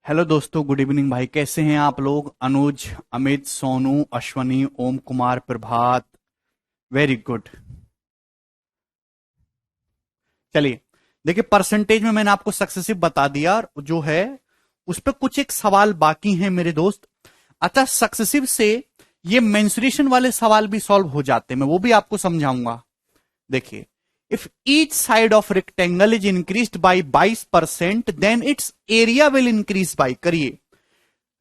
Hello दोस्तों, good evening भाई। कैसे हैं आप लोग? अनुज, अमित, सोनू, अश्वनी, ओम कुमार, प्रभात। Very good. चलिए, देखिए परसेंटेज में मैंने आपको सक्सेसिव बता दिया, और जो है उस पर कुछ एक सवाल बाकी हैं मेरे दोस्त। अतः सक्सेसिव से ये मेंसुरेशन वाले सवाल भी सॉल्व हो जाते हैं, मैं वो भी आपको समझाऊंगा। देखिए, if each side of rectangle is increased by 22%, then its area will increase by. करिए,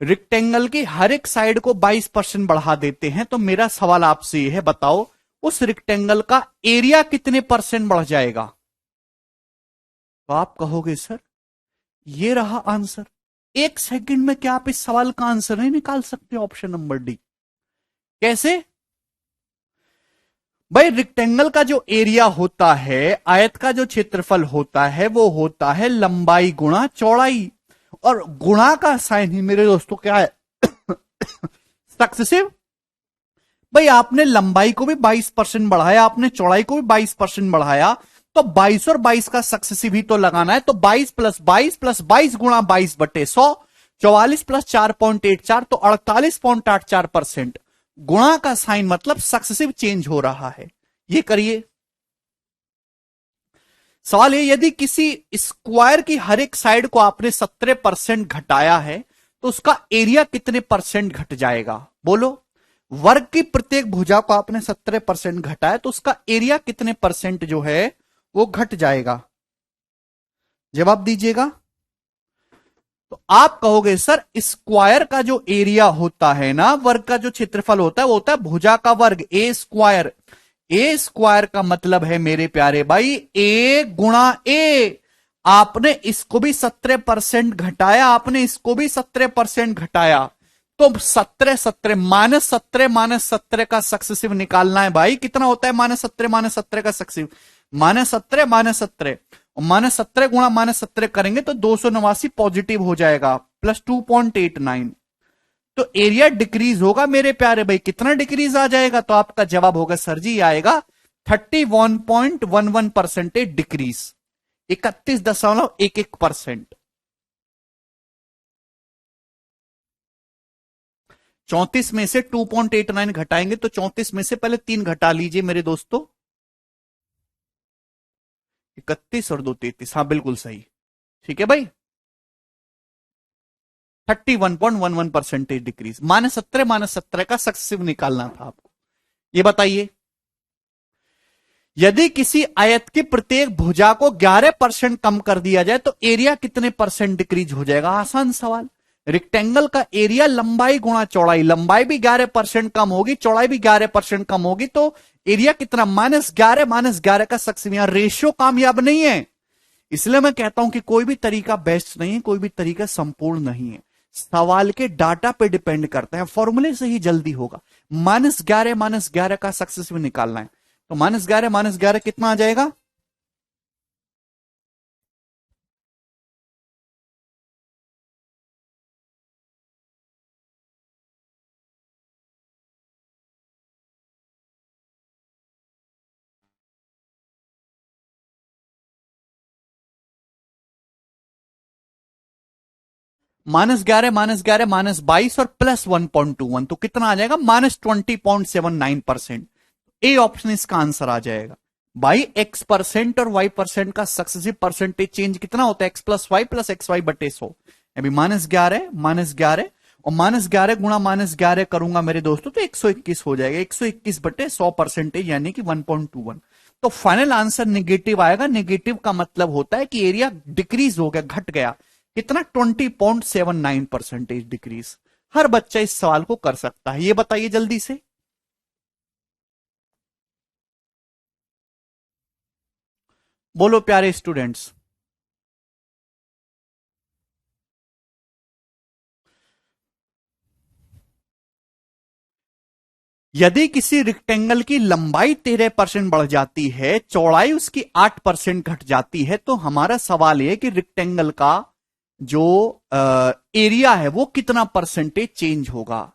रेक्टेंगल की हर एक साइड को 22% बढ़ा देते हैं, तो मेरा सवाल आपसे यह है, बताओ उस रेक्टेंगल का एरिया कितने परसेंट बढ़ जाएगा? तो आप कहोगे सर ये रहा आंसर। एक सेकंड में क्या आप इस सवाल का आंसर नहीं निकाल सकते? Option number D. कैसे भाई? रेक्टेंगल का जो एरिया होता है, आयत का जो क्षेत्रफल होता है, वो होता है लंबाई गुणा चौड़ाई, और गुणा का साइन ही मेरे दोस्तों क्या है? सक्सेसिव। भाई आपने लंबाई को भी 22% बढ़ाया, आपने चौड़ाई को भी 22% बढ़ाया, तो 22 और 22 का सक्सेसिव ही तो लगाना है। तो 22 प्लस 22 प्लस 22 गुणा 22/100, 44 प्लस 4.84, तो 48.84%। गुणा का साइन मतलब सक्सेसिव चेंज हो रहा है। ये करिए। सवाल है, यदि किसी स्क्वायर की हर एक साइड को आपने 17% घटाया है, तो उसका एरिया कितने परसेंट घट जाएगा? बोलो। वर्ग की प्रत्येक भुजा को आपने 17% घटाया, तो उसका एरिया कितने परसेंट जो है वो घट जाएगा? जवाब दीजिएगा। तो आप कहोगे सर स्क्वायर का जो एरिया होता है ना, वर्ग का जो क्षेत्रफल होता है, वो होता है भुजा का वर्ग, ए स्क्वायर। ए स्क्वायर का मतलब है मेरे प्यारे भाई ए गुणा ए। आपने इसको भी 17% घटाया, आपने इसको भी 17% घटाया, तो 17 -17 का सक्सेसिव निकालना है भाई। कितना होता है -17 का सक्सेसिव? -17 -17, और -17 गुणा -17 करेंगे तो 289 पॉजिटिव हो जाएगा, प्लस 2.89। तो एरिया डिक्रीज होगा मेरे प्यारे भाई। कितना डिक्रीज आ जाएगा? तो आपका जवाब होगा सर जी आएगा 31.11% डिक्रीज, 31.11%। 34 में से 2.89 घटाएंगे, तो 34 में से पहले 3 घटा लीजिए मेरे दोस्तों। 31 और 2 33, हाँ बिल्कुल सही। ठीक है भाई, 31.11% डिक्रीज। -17 का सक्सेसिव निकालना था आपको। ये बताइए, यदि किसी आयत की प्रत्येक भुजा को 11% कम कर दिया जाए, तो एरिया कितने परसेंट डिक्रीज हो जाएगा? आसान सवाल। रेक्टेंगल का एरिया लंबाई गुणा चौड़ाई, लंबाई भी 11% कम होगी, चौड़ाई भी 11% कम होगी, तो एरिया कितना? -11 का सक्सेसिव। यहां रेशियो कामयाब नहीं है, इसलिए मैं कहता हूं कि कोई भी तरीका बेस्ट नहीं है, कोई भी तरीका संपूर्ण नहीं है। सवाल के डाटा पे डिपेंड करता है, फॉर्मूले से ही जल्दी होगा। -11 का सक्सेसिव निकालना है, तो -11 कितना आ जाएगा? -11 -22 और +1.21, तो कितना आ जाएगा? -20.79%। ए ऑप्शन इसका आंसर आ जाएगा। बाई x% और y% का सक्सेसिव परसेंटेज चेंज कितना होता है? x+y + xy/100। अभी -11 और -11 गुणा -11 करूंगा मेरे दोस्तों, तो 121 हो जाएगा। 121/100% यानी कि 1.21। तो फाइनल आंसर निगेटिव आएगा। निगेटिव का मतलब होता है कि एरिया डिक्रीज हो गया, घट गया। कितना? 20.79% डिक्रीज। हर बच्चा इस सवाल को कर सकता है। ये बताइए जल्दी से। बोलो प्यारे स्टूडेंट्स। यदि किसी रेक्टेंगल की लंबाई 13% बढ़ जाती है, चौड़ाई उसकी 8% घट जाती है, तो हमारा सवाल यह कि रेक्टेंगल का जो एरिया है वो कितना परसेंटेज चेंज होगा?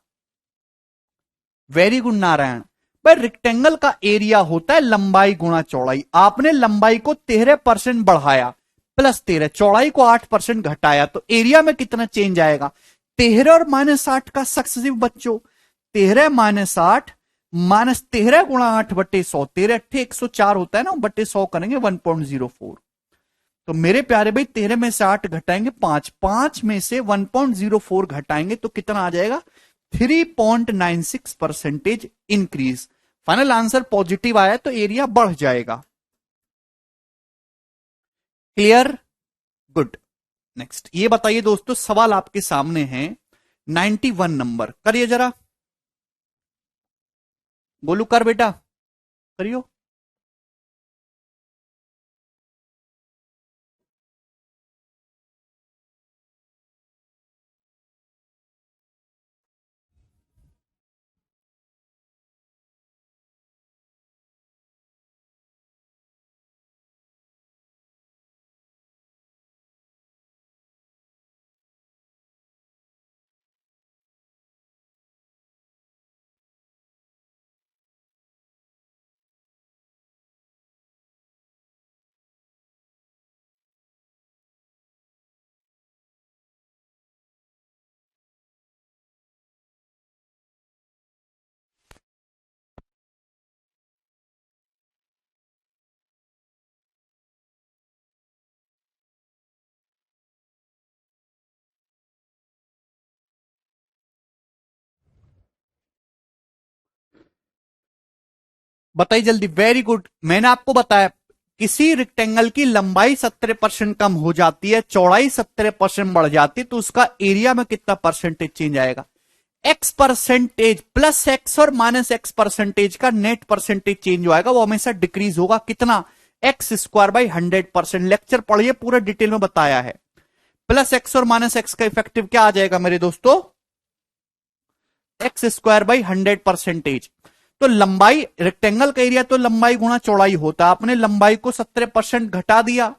Very good Narayan. भाई रेक्टेंगल का एरिया होता है लंबाई गुणा चौड़ाई। आपने लंबाई को 13% बढ़ाया, प्लस 13, चौड़ाई को 8% घटाया तो एरिया में कितना चेंज आएगा? 13 और -8 का सक्सेसिव बच्चों, 13 -8 -13 गुणा 8/100, 13 अट्ठे 104 होता है ना, बट्टे 100 करेंगे 1.04। तो मेरे प्यारे भाई 13 में से 8 घटाएंगे 5, 5 में से 1.04 घटाएंगे तो कितना आ जाएगा? 3.96% इंक्रीज। फाइनल आंसर पॉजिटिव आया तो एरिया बढ़ जाएगा। क्लियर? गुड। नेक्स्ट ये बताइए दोस्तों, सवाल आपके सामने है 91 नंबर, करिए जरा, गोलू कर बेटा, करियो। बताइए जल्दी, वेरी गुड। मैंने आपको बताया किसी रेक्टेंगल की लंबाई 17% कम हो जाती है, चौड़ाई 17% बढ़ जाती है, तो उसका एरिया में कितना परसेंटेज चेंज आएगा? एक्स परसेंटेज प्लस एक्स और माइनस एक्स परसेंटेज का नेट परसेंटेज चेंज जो आएगा वो हमेशा डिक्रीज होगा। कितना? X square by 100%। लेक्चर पढ़िए, पूरा डिटेल में बताया है। प्लस एक्स और माइनस एक्स का इफेक्टिव क्या आ जाएगा मेरे दोस्तों? X square by 100%। तो लंबाई, रेक्टेंगल का एरिया तो लंबाई गुणा चौड़ाई होता है। आपने लंबाई को 17% घटा दिया,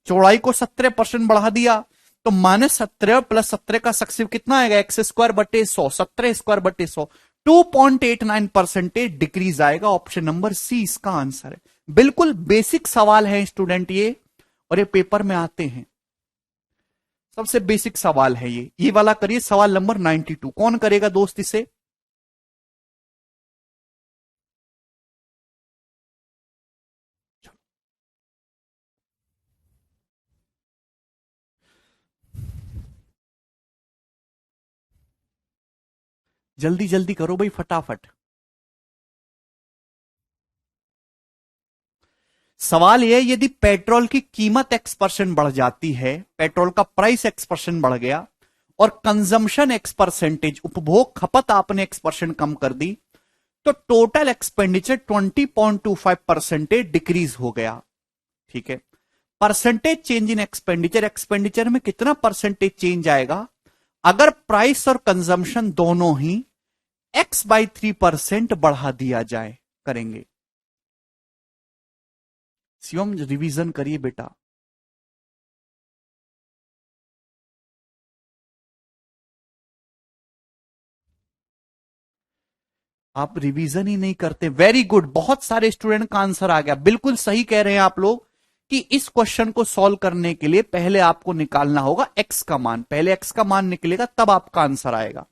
चौड़ाई को 17% बढ़ा दिया, तो -17 प्लस 17 का सक्सेसिव कितना आएगा? एक्स स्क्वायर बटे 100, 17 स्क्वायर बटे 100, 2.89% डिक्रीज आएगा। ऑप्शन नंबर सी इसका आंसर है। बिल्कुल बेसिक सवाल है स्टूडेंट ये, और ये पेपर में आते हैं। सबसे बेसिक सवाल है ये वाला करिए, सवाल नंबर 92। कौन करेगा दोस्त इसे? जल्दी जल्दी करो भाई, फटाफट। सवाल यह, यदि पेट्रोल की कीमत X% बढ़ जाती है, पेट्रोल का प्राइस X% बढ़ गया और कंजम्पशन X%, उपभोग खपत आपने X% कम कर दी, तो टोटल एक्सपेंडिचर 20.25% डिक्रीज हो गया। ठीक है, percentage change in expenditure, expenditure में कितना परसेंटेज चेंज आएगा अगर प्राइस और कंजम्पशन दोनों ही X/3% बढ़ा दिया जाए? करेंगे शिवम, रिवीजन करिए बेटा। आप रिवीजन ही नहीं करते। वेरी गुड, बहुत सारे स्टूडेंट का आंसर आ गया। बिल्कुल सही कह रहे हैं आप लोग कि इस क्वेश्चन को सॉल्व करने के लिए पहले आपको निकालना होगा एक्स का मान। पहले एक्स का मान निकलेगा तब आपका आंसर आएगा।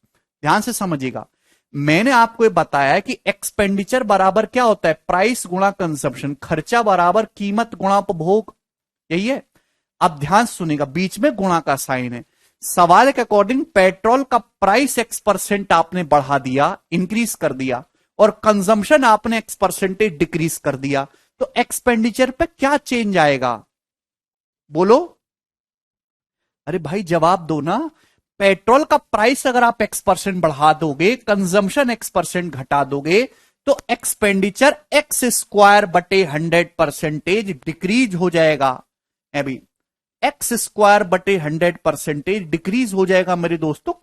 ध्यान से समझिएगा, मैंने आपको ये बताया कि एक्सपेंडिचर बराबर क्या होता है? प्राइस गुणा कंजप्शन, खर्चा बराबर कीमत गुणा उपभोग, यही है। अब ध्यान सुनिएगा, बीच में गुणा का साइन है। सवाल के अकॉर्डिंग पेट्रोल का प्राइस X% आपने बढ़ा दिया, इंक्रीज कर दिया, और कंजम्पशन आपने X% डिक्रीज कर दिया, तो एक्सपेंडिचर पे क्या चेंज आएगा? बोलो। अरे भाई जवाब दो ना। पेट्रोल का प्राइस अगर आप X% बढ़ा दोगे, कंजम्पशन X% घटा दोगे, तो एक्सपेंडिचर X² बटे 100% डिक्रीज हो जाएगा। अभी X² बटे 100% डिक्रीज हो जाएगा मेरे दोस्तों।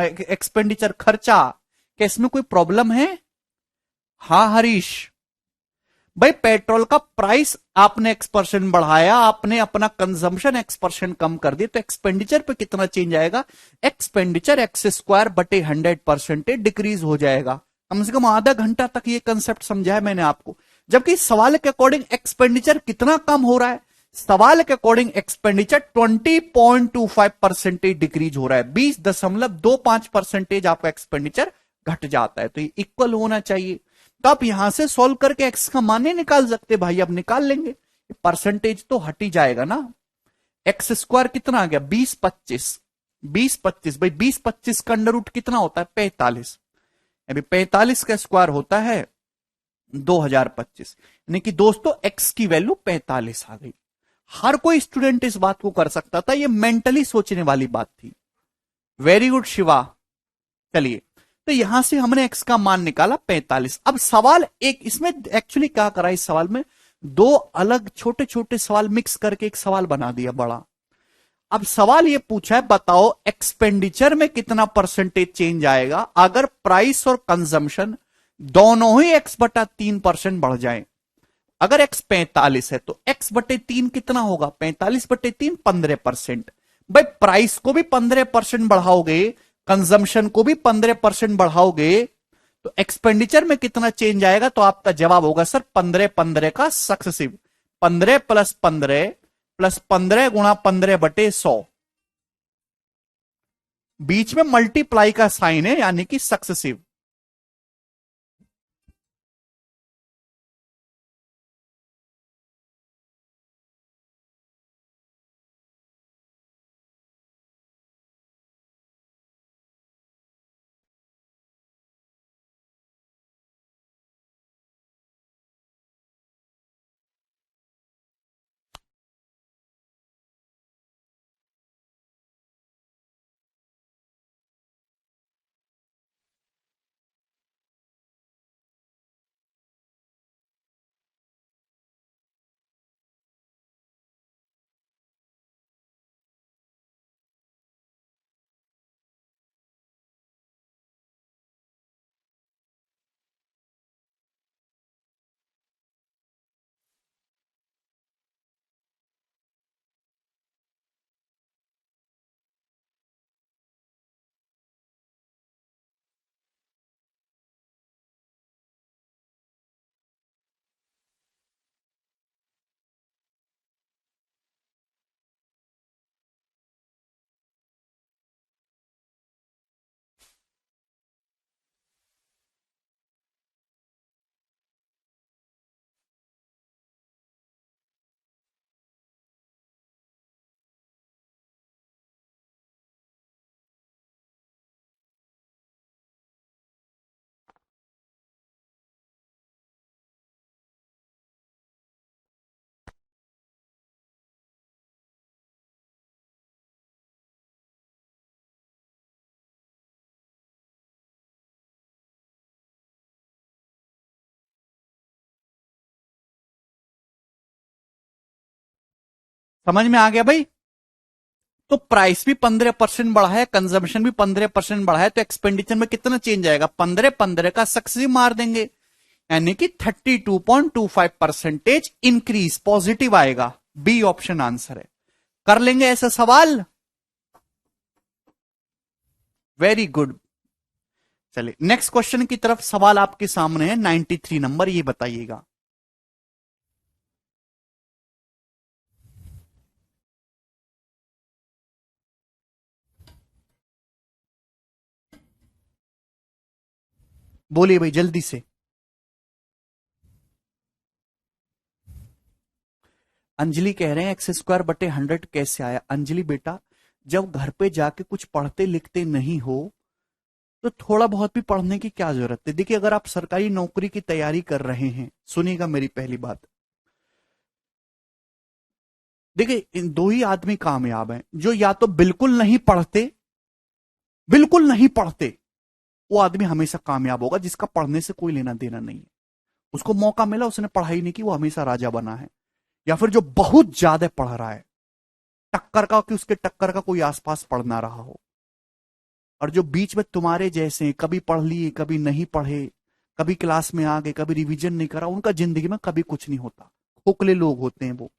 एक्सपेंडिचर, खर्चा। क्या इसमें कोई प्रॉब्लम है? हाँ हरीश भाई, पेट्रोल का प्राइस आपने X% बढ़ाया, आपने अपना कंजम्पशन X% कम कर दिया, तो एक्सपेंडिचर पे कितना चेंज आएगा? एक्सपेंडिचर X² बटे 100% डिक्रीज हो जाएगा। कम से कम आधा घंटा तक ये कंसेप्ट समझाया मैंने आपको। जबकि सवाल के अकॉर्डिंग एक्सपेंडिचर कितना कम हो रहा है? सवाल के अकॉर्डिंग एक्सपेंडिचर 20.25% डिक्रीज हो रहा है, 20.25% आपका एक्सपेंडिचर घट जाता है, तो ये इक्वल होना चाहिए। तो आप यहां से सॉल्व करके एक्स का मान नहीं निकाल सकते भाई, अब निकाल लेंगे, परसेंटेज तो हट ही जाएगा ना। एक्स स्क्वायर कितना आ गया 20-25, 20-25 भाई, 20-25 का अंडर रूट कितना होता है 45, अभी 45 का स्क्वायर होता है 2025, यानी कि दोस्तों एक्स की वैल्यू 45 आ गई। हर कोई स्टूडेंट इस बात को कर सकता था, ये मेंटली सोचने वाली बात थी। Very good Shiva. चलिए, तो यहां से हमने एक्स का मान निकाला 45। अब सवाल एक इसमें एक्चुअली क्या करा, इस सवाल में दो अलग छोटे छोटे सवाल मिक्स करके एक सवाल बना दिया बड़ा। अब सवाल ये पूछा है, बताओ एक्सपेंडिचर में कितना परसेंटेज चेंज आएगा अगर प्राइस और कंजम्पशन दोनों ही x/3% बढ़ जाए। अगर x 45 है तो x/3 कितना होगा, 45/3 15%। भाई प्राइस को भी 15% बढ़ाओगे, कंजम्पशन को भी 15% बढ़ाओगे, तो एक्सपेंडिचर में कितना चेंज आएगा, तो आपका जवाब होगा सर 15-15 का सक्सेसिव, 15 + 15 + 15 × 15/100, बीच में मल्टीप्लाई का साइन है यानी कि सक्सेसिव। समझ में आ गया भाई। तो प्राइस भी 15% बढ़ा है, कंजम्पशन भी 15% बढ़ा है, तो एक्सपेंडिचर में कितना चेंज आएगा, 15-15 का सक्सेसिव मार देंगे, यानी कि 32.25% इंक्रीज पॉजिटिव आएगा। बी ऑप्शन आंसर है। कर लेंगे ऐसा सवाल। Very good. चलिए नेक्स्ट क्वेश्चन की तरफ, सवाल आपके सामने है 93 नंबर, ये बताइएगा। बोलिए भाई जल्दी से। अंजलि कह रहे हैं x²/100 कैसे आया। अंजलि बेटा, जब घर पे जाके कुछ पढ़ते लिखते नहीं हो तो थोड़ा बहुत भी पढ़ने की क्या जरूरत है। देखिए अगर आप सरकारी नौकरी की तैयारी कर रहे हैं, सुनिएगा मेरी पहली बात, देखिए इन दो ही आदमी कामयाब हैं, जो या तो बिल्कुल नहीं पढ़ते, बिल्कुल नहीं पढ़ते, वो आदमी हमेशा कामयाब होगा जिसका पढ़ने से कोई लेना देना नहीं है। उसको मौका मिला, उसने पढ़ाई नहीं की, वो हमेशा राजा बना है। या फिर जो बहुत ज्यादा पढ़ रहा है, टक्कर का, कि उसके टक्कर का कोई आसपास पढ़ ना रहा हो, और जो बीच में तुम्हारे जैसे कभी पढ़ लिए कभी नहीं पढ़े, कभी क्लास में आ गए कभी रिवीजन नहीं करा, उनका जिंदगी में कभी कुछ नहीं होता, खोखले लोग होते हैं वो।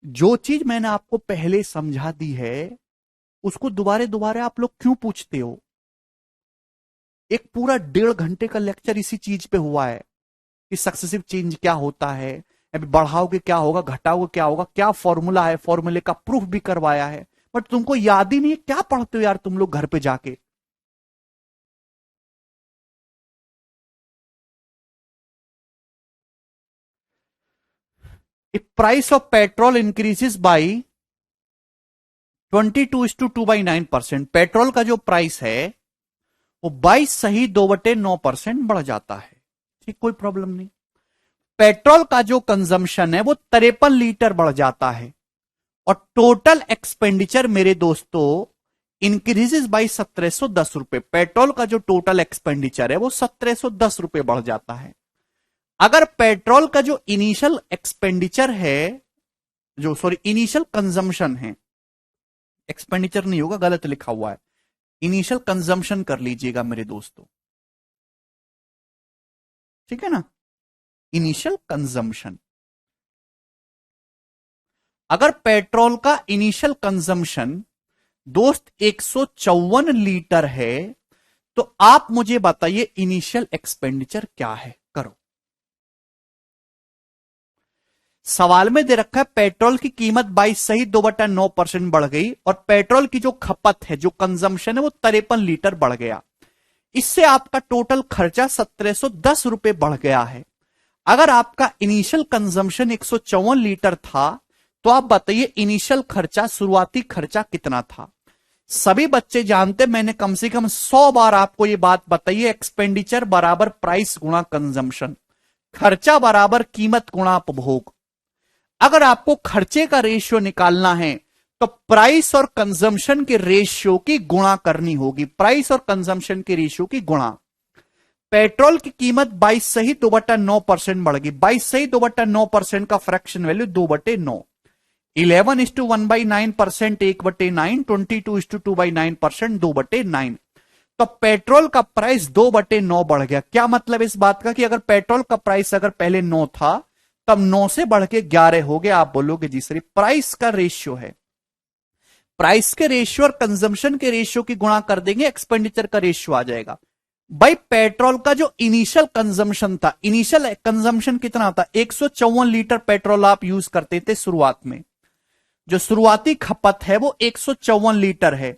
जो चीज मैंने आपको पहले समझा दी है उसको दोबारे दोबारे आप लोग क्यों पूछते हो। एक पूरा 1.5 घंटे का लेक्चर इसी चीज पे हुआ है कि सक्सेसिव चेंज क्या होता है, अभी बढ़ाओगे क्या होगा, घटाओगे क्या होगा, क्या फॉर्मूला है, फॉर्मूले का प्रूफ भी करवाया है, बट तुमको याद ही नहीं है। क्या पढ़ते हो यार तुम लोग घर पे जाके। If price of petrol increases by 22:2/9%, petrol का जो प्राइस है वो 22 सही 2/9% बढ़ जाता है। ठीक, कोई प्रॉब्लम नहीं। पेट्रोल का जो कंजम्पशन है वो 53 लीटर बढ़ जाता है, और टोटल एक्सपेंडिचर मेरे दोस्तों इंक्रीजेस बाई 1710 रुपए। पेट्रोल का जो टोटल एक्सपेंडिचर है वो 1710 रुपए बढ़ जाता है। अगर पेट्रोल का जो इनिशियल एक्सपेंडिचर है, जो सॉरी इनिशियल कंजम्पशन है, एक्सपेंडिचर नहीं होगा, गलत लिखा हुआ है, इनिशियल कंजम्पशन कर लीजिएगा मेरे दोस्तों, ठीक है ना, इनिशियल कंजम्पशन। अगर पेट्रोल का इनिशियल कंजम्पशन दोस्त 154 लीटर है, तो आप मुझे बताइए इनिशियल एक्सपेंडिचर क्या है। करो, सवाल में दे रखा है पेट्रोल की कीमत 22 सही 2/9% बढ़ गई, और पेट्रोल की जो खपत है, जो कंजम्पशन है वो 53 लीटर बढ़ गया। इससे आपका टोटल खर्चा 1710 रुपए बढ़ गया है। अगर आपका इनिशियल कंजम्पशन 154 लीटर था, तो आप बताइए इनिशियल खर्चा, शुरुआती खर्चा कितना था। सभी बच्चे जानते, मैंने कम से कम 100 बार आपको यह बात बताइए, एक्सपेंडिचर बराबर प्राइस गुणा कंजम्पशन, खर्चा बराबर कीमत गुणा उपभोग। अगर आपको खर्चे का रेशियो निकालना है तो प्राइस और कंजम्पशन के रेशियो की गुणा करनी होगी, प्राइस और कंजम्पशन के रेशियो की गुणा। पेट्रोल की कीमत 22 सही 2/9% बढ़ गई, 22 सही 2/9% का फ्रैक्शन वैल्यू 2/9, 11:1/9%, 1/9, 22:2/9%, 2/9। तो पेट्रोल का प्राइस 2/9 बढ़ गया। क्या मतलब इस बात का कि अगर पेट्रोल का प्राइस अगर पहले 9 था, तब 9 से बढ़ के 11 हो गया। आप बोलोगे जी सर प्राइस का रेशियो है, प्राइस के रेशियो और कंजम्पशन के रेशियो की गुणा कर देंगे, एक्सपेंडिचर का रेशियो आ जाएगा। भाई पेट्रोल का जो इनिशियल कंजम्पशन था, इनिशियल कंजम्पशन कितना था, 154 लीटर पेट्रोल आप यूज करते थे शुरुआत में, जो शुरुआती खपत है वो 154 लीटर है,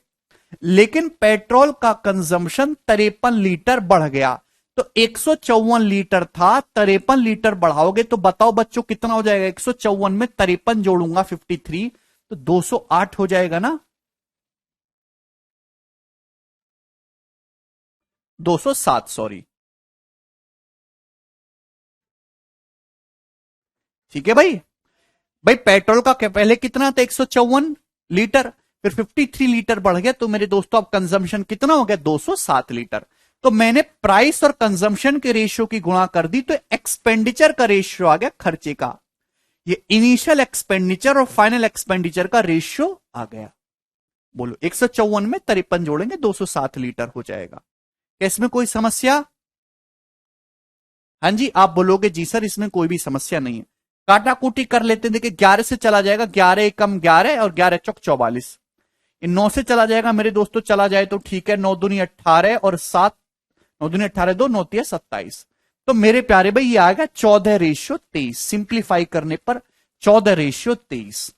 लेकिन पेट्रोल का कंजम्पशन 53 लीटर बढ़ गया। तो 154 लीटर था, 53 लीटर बढ़ाओगे तो बताओ बच्चों कितना हो जाएगा, 154 में 53 जोड़ूंगा 53, तो 208 हो जाएगा ना, 207 सॉरी। ठीक है भाई। भाई पेट्रोल का पहले कितना था, 154 लीटर, फिर 53 लीटर बढ़ गया, तो मेरे दोस्तों अब कंजम्पशन कितना हो गया, 207 लीटर। तो मैंने प्राइस और कंजम्पशन के रेशियो की गुणा कर दी, तो एक्सपेंडिचर का रेशियो आ गया खर्चे का। ये इनिशियल एक्सपेंडिचर और फाइनल एक्सपेंडिचर का रेशियो आ गया। बोलो 154 में 53 जोड़ेंगे 207 लीटर हो जाएगा। क्या इसमें कोई समस्या? हाँ जी, आप बोलोगे जी सर इसमें कोई भी समस्या नहीं है। काटा कूटी कर लेते हैं, देखिए 11 से चला जाएगा, 11 एकम 11 और 11 चौक 44। इन 9 से चला जाएगा मेरे दोस्तों, चला जाए तो ठीक है, 9 दूनी 18 और 7, 9 दूनी 18, 2 9 तिया 27। तो मेरे प्यारे भाई ये आ गया 14:23। सिंप्लीफाई करने पर 14:23।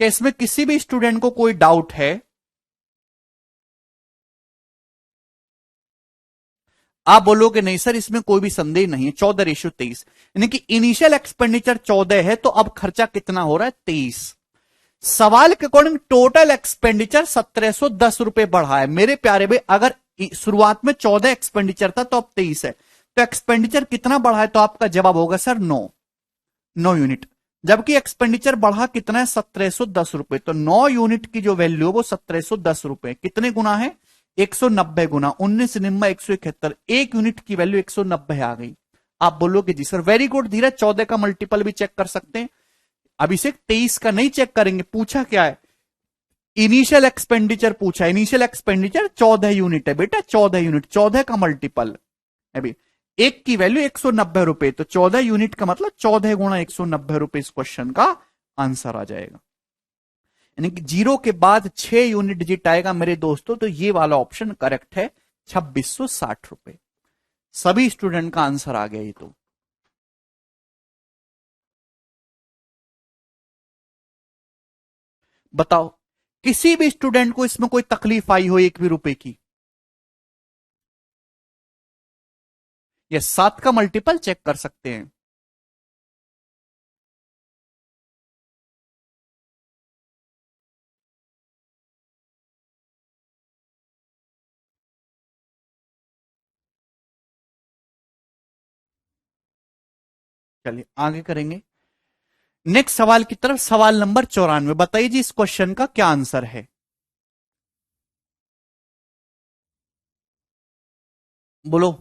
क्या इसमें किसी भी स्टूडेंट को कोई डाउट है? आप बोलोगे नहीं सर इसमें कोई भी संदेह नहीं है, 14:23, यानी कि इनिशियल एक्सपेंडिचर 14 है, तो अब खर्चा कितना हो रहा है, 23। सवाल के अकॉर्डिंग टोटल एक्सपेंडिचर 1710 रुपए बढ़ा है। मेरे प्यारे भाई अगर शुरुआत में 14 एक्सपेंडिचर था तो अब 23 है, तो एक्सपेंडिचर कितना बढ़ा है, तो आपका जवाब होगा सर 9 यूनिट। जबकि एक्सपेंडिचर बढ़ा कितना है, 1710 रुपए। तो 9 यूनिट की जो वैल्यू है वो 1710 रुपए, कितने गुना है, 190 गुना, 19 171, 1 यूनिट की वैल्यू 190 आ गई। आप बोलोगे जी सर वेरी गुड धीरज, 14 का मल्टीपल भी चेक कर सकते हैं। अभिषेक 23 का नहीं चेक करेंगे, पूछा क्या है, इनिशियल एक्सपेंडिचर पूछा, इनिशियल एक्सपेंडिचर 14 यूनिट है बेटा, 14 यूनिट, 14 का मल्टीपल अभी, एक की वैल्यू 190 रुपए, तो 14 यूनिट का मतलब 14 गुणा 190 रुपए इस क्वेश्चन का आंसर आ जाएगा। यानी कि 0 के बाद 6 यूनिट डिजिट आएगा मेरे दोस्तों, तो ये वाला ऑप्शन करेक्ट है, 2660 रुपए। सभी स्टूडेंट का आंसर आ गया ये तो। बताओ, किसी भी स्टूडेंट को इसमें कोई तकलीफ आई हो 1 भी रुपए की? ये 7 का मल्टीपल चेक कर सकते हैं। चलिए आगे करेंगे नेक्स्ट सवाल की तरफ। सवाल नंबर 94, बताइए जी इस क्वेश्चन का क्या आंसर है? बोलो।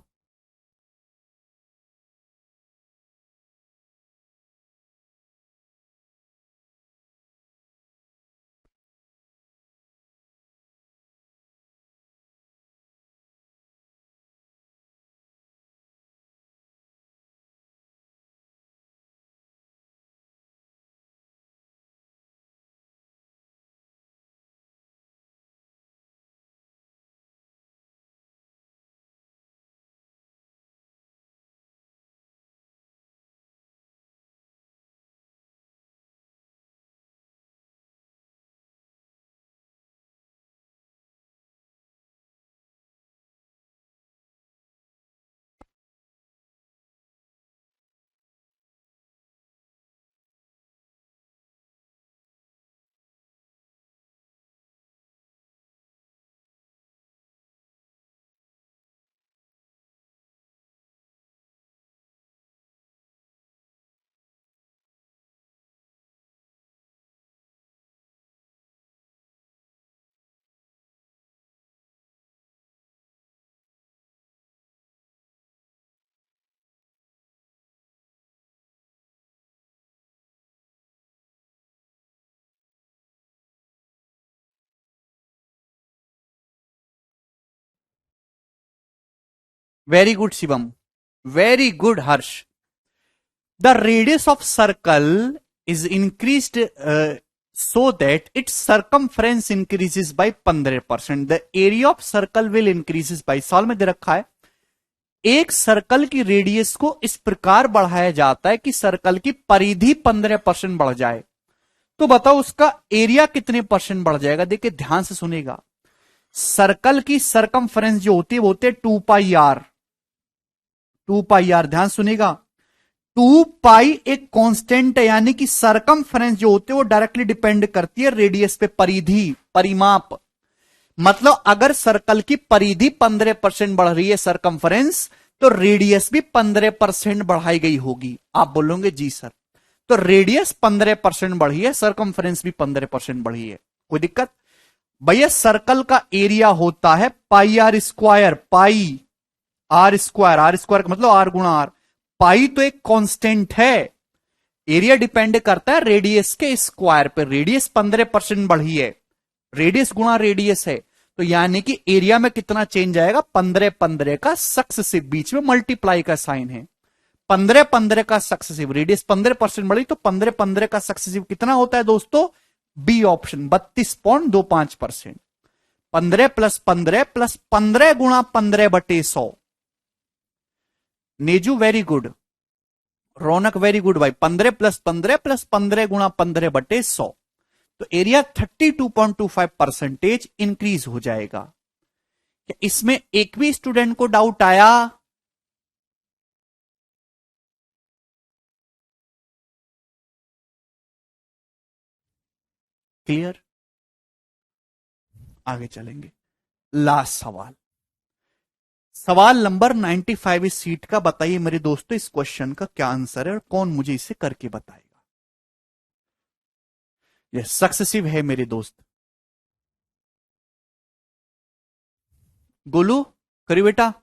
Very good Shivam, very good Harsh. The radius of circle is increased so that its circumference increases by 15%. The area of circle will increases by, सवाल में दे रखा है एक सर्कल की रेडियस को इस प्रकार बढ़ाया जाता है कि सर्कल की परिधि 15% बढ़ जाए। तो बताओ उसका एरिया कितने परसेंट बढ़ जाएगा? देखिए ध्यान से सुनेगा। सर्कल की सरकमफ्रेंस जो होती है वो होती है 2πr। 2πr ध्यान सुनेगा। 2π एक कांस्टेंट है, यानी कि सरकमफ्रेंस जो होते हैं वो डायरेक्टली डिपेंड करती है रेडियस पे, परिधि, परिमाप। मतलब अगर सर्कल की परिधि 15% बढ़ रही है सरकमफ्रेंस, तो रेडियस भी 15% बढ़ाई गई होगी। आप बोलोगे जी सर, तो रेडियस 15% बढ़ी है, सरकमफ्रेंस भी 15% बढ़ी है, कोई दिक्कत? भैया सर्कल का एरिया होता है pi r square, pi r square, r square का मतलब आर गुणा आर। पाई तो एक कांस्टेंट है, एरिया डिपेंड करता है रेडियस के स्क्वायर पे। रेडियस 15% बढ़ी है, रेडियस गुणा रेडियस है, तो यानी कि एरिया में कितना चेंज आएगा? 15-15 का सक्सेसिव, बीच में मल्टीप्लाई का साइन है। 15-15 का सक्सेसिव, रेडियस 15% बढ़ी तो 15-15 का सक्सेसिव कितना होता है दोस्तों? B option 32.25%। 15 + 15 + 15 गुणा 15/100। नेजू वेरी गुड, रौनक वेरी गुड भाई। 15 + 15 + 15 गुणा 15/100, तो एरिया 32.25% इंक्रीज हो जाएगा। क्या इसमें एक भी स्टूडेंट को डाउट आया? क्लियर? आगे चलेंगे। लास्ट सवाल, सवाल नंबर 95 इस सीट का। बताइए मेरे दोस्तों इस क्वेश्चन का क्या आंसर है और कौन मुझे इसे करके बताएगा? यह सक्सेसिव है मेरे दोस्त। गोलू करिए बेटा।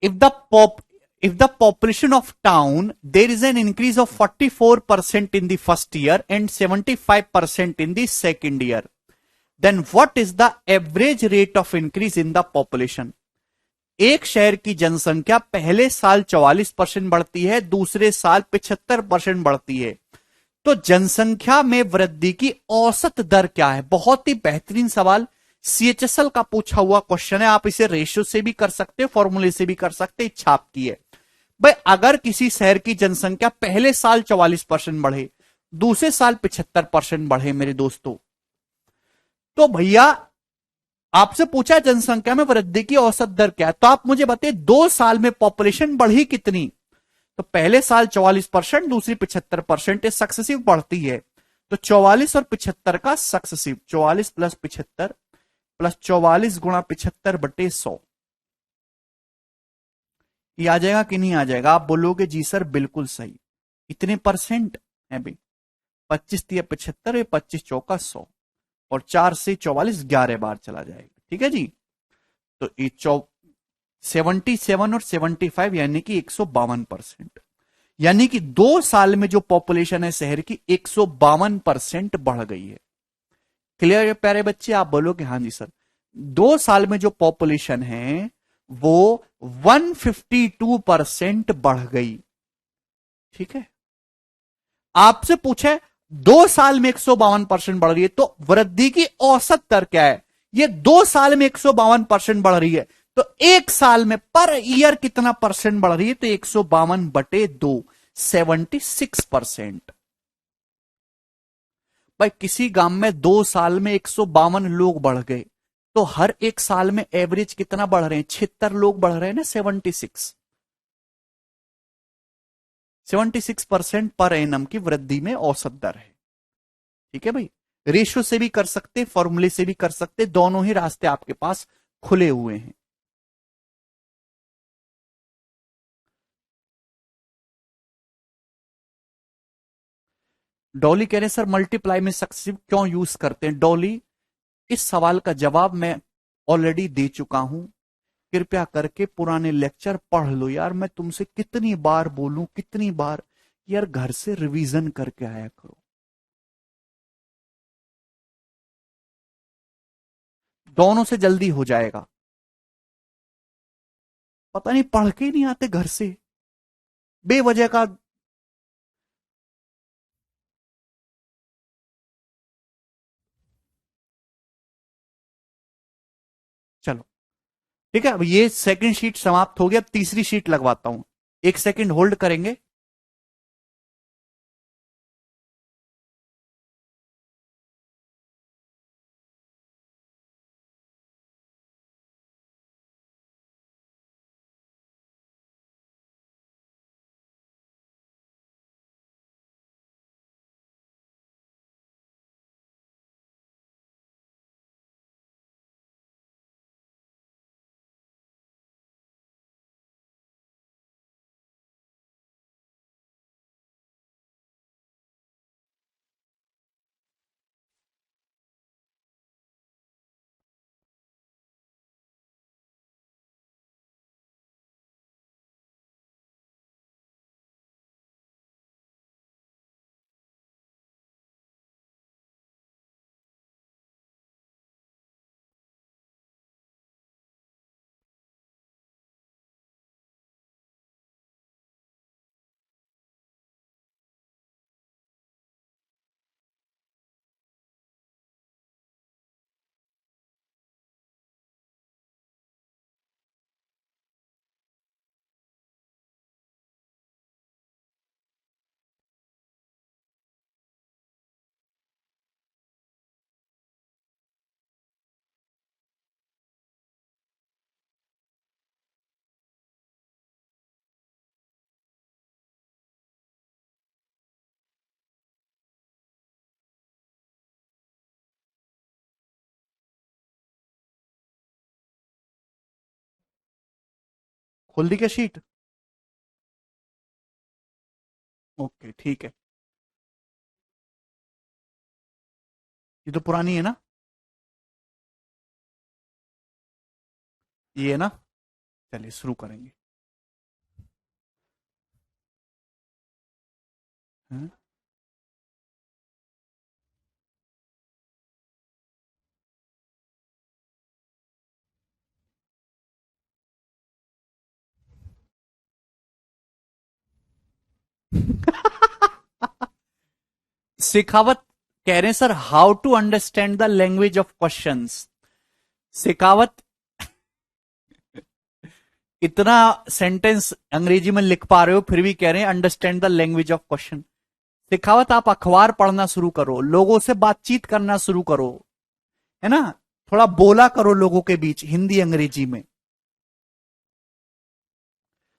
if the pop if the population of town, there is an increase of 44% in the first year and 75% in the second year, then what is the average rate of increase in the population? एक शहर की जनसंख्या पहले साल 44% बढ़ती है, दूसरे साल 75% बढ़ती है, तो जनसंख्या में वृद्धि की औसत दर क्या है? बहुत ही बेहतरीन सवाल, सीएचएसएल का पूछा हुआ क्वेश्चन है, आप इसे रेशियो से भी कर सकते हो, फॉर्मूले से भी कर सकते हो, इच्छा आपकी है। भाई अगर किसी शहर की जनसंख्या पहले साल 44% बढ़े, दूसरे साल 75% बढ़े मेरे दोस्तों, तो भैया आपसे पूछा जनसंख्या में वृद्धि की औसत दर क्या है, तो आप मुझे बताइए 2 साल में पॉपुलेशन बढ़ी कितनी। तो पहले साल 44%, दूसरी 75%, सक्सेसिव बढ़ती है। तो 44 और 75 का सक्सेसिव, 44 प्लस 75 प्लस 44 गुणा 75/100, ये आ जाएगा कि नहीं आ जाएगा? आप बोलोगे जी सर बिल्कुल सही, इतने परसेंट है भाई। 25 × 75, 25 × 4 = 100, और 4 से 44 11 बार चला जाएगा, ठीक है जी। तो ये 77 और 75 यानी कि 152%, यानी कि 2 साल में जो पॉपुलेशन है शहर की 152% बढ़ गई है। क्लियर है प्यारे बच्चे? आप बोलोगे हाँ जी सर। 2 साल में जो पॉपुलेशन है वो 152% बढ़ गई, ठीक है। आपसे पूछे 2 साल में 152% बढ़ रही है, तो वृद्धि की औसत दर क्या है? ये 2 साल में 152% बढ़ रही है, तो 1 साल में पर ईयर कितना परसेंट बढ़ रही है? तो 152/2, 76%। भाई किसी गांव में 2 साल में 152 लोग बढ़ गए, तो हर एक साल में एवरेज कितना बढ़ रहे हैं? 76 लोग बढ़ रहे हैं ना, 76% पर एनम की वृद्धि में औसत दर है, ठीक है भाई। रेशियो से भी कर सकते, फॉर्मूले से भी कर सकते, दोनों ही रास्ते आपके पास खुले हुए हैं। डॉली कह रहे सर मल्टीप्लाई में सक्सेसिव क्यों यूज करते हैं? डॉली इस सवाल का जवाब मैं ऑलरेडी दे चुका हूं, कृपया करके पुराने लेक्चर पढ़ लो यार। मैं तुमसे कितनी बार बोलूं, कितनी बार, यार घर से रिवीजन करके आया करो। दोनों से जल्दी हो जाएगा। पता नहीं पढ़ के ही नहीं आते घर से, बेवजह का। चलो ठीक है, अब ये सेकंड शीट समाप्त हो गया, अब तीसरी शीट लगवाता हूं। एक सेकंड होल्ड करेंगे। खोल दी क्या शीट? ओके ठीक है। ये तो पुरानी है ना, ये है ना। चलिए शुरू करेंगे। हैं? शेखावत कह रहे हैं sir how to understand the language of questions. Shekhawat, इतना सेंटेंस अंग्रेजी में लिख पा रहे हो फिर भी कह रहे हैं understand the language of question. Shekhawat, आप अखबार पढ़ना शुरू करो, लोगों से बातचीत करना शुरू करो, है ना, थोड़ा बोला करो लोगों के बीच हिंदी अंग्रेजी में।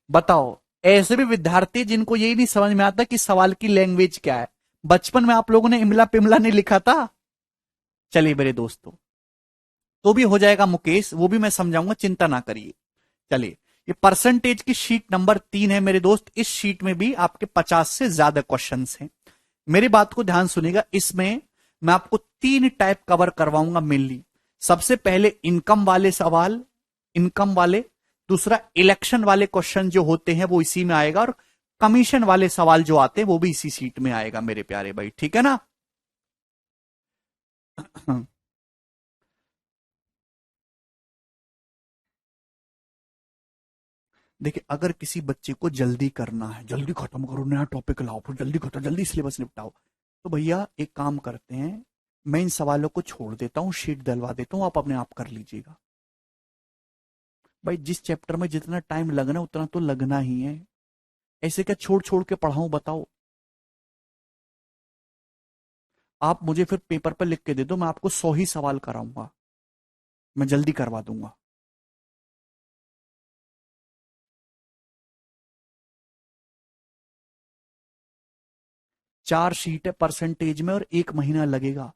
बताओ, ऐसे भी विद्यार्थी जिनको यही नहीं समझ में आता कि सवाल की लैंग्वेज क्या है। बचपन में आप लोगों ने इमला पिमला नहीं लिखा था। चलिए मेरे दोस्तों, तो भी हो जाएगा मुकेश, वो भी मैं समझाऊंगा, चिंता ना करिए। चलिए, ये परसेंटेज की शीट नंबर 3 है मेरे दोस्त। इस शीट में भी आपके 50 से ज्यादा क्वेश्चन हैं। मेरी बात को ध्यान सुनिएगा, इसमें मैं आपको 3 टाइप कवर करवाऊंगा मेनली। सबसे पहले इनकम वाले सवाल, इनकम वाले। दूसरा, इलेक्शन वाले क्वेश्चन जो होते हैं वो इसी में आएगा, और कमीशन वाले सवाल जो आते हैं वो भी इसी सीट में आएगा मेरे प्यारे भाई, ठीक है ना। देखिए, अगर किसी बच्चे को जल्दी करना है, जल्दी खत्म करो, नया टॉपिक लाओ, फिर जल्दी खत्म, जल्दी सिलेबस निपटाओ, तो भैया एक काम करते हैं, मैं इन सवालों को छोड़ देता हूं, शीट दिलवा देता हूं, आप अपने आप कर लीजिएगा। भाई जिस चैप्टर में जितना टाइम लगना है उतना तो लगना ही है। ऐसे क्या छोड़ छोड़ के पढ़ाऊं बताओ। आप मुझे फिर पेपर पर लिख के दे दो, मैं आपको 100 ही सवाल कराऊंगा, मैं जल्दी करवा दूंगा। 4 शीट है परसेंटेज में और 1 महीना लगेगा।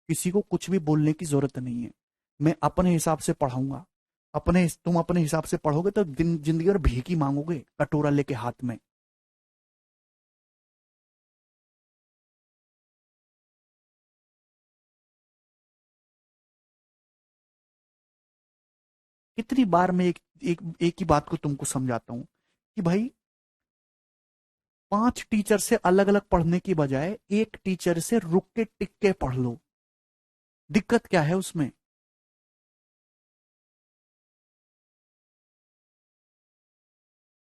किसी को कुछ भी बोलने की जरूरत नहीं है, मैं अपने हिसाब से पढ़ाऊंगा। तुम अपने हिसाब से पढ़ोगे तो दिन जिंदगी और भीख ही मांगोगे कटोरा लेके हाथ में। कितनी बार मैं एक ही बात को तुमको समझाता हूं कि भाई 5 टीचर से अलग अलग पढ़ने की बजाय एक टीचर से रुक के टिक के पढ़ लो। दिक्कत क्या है उसमें।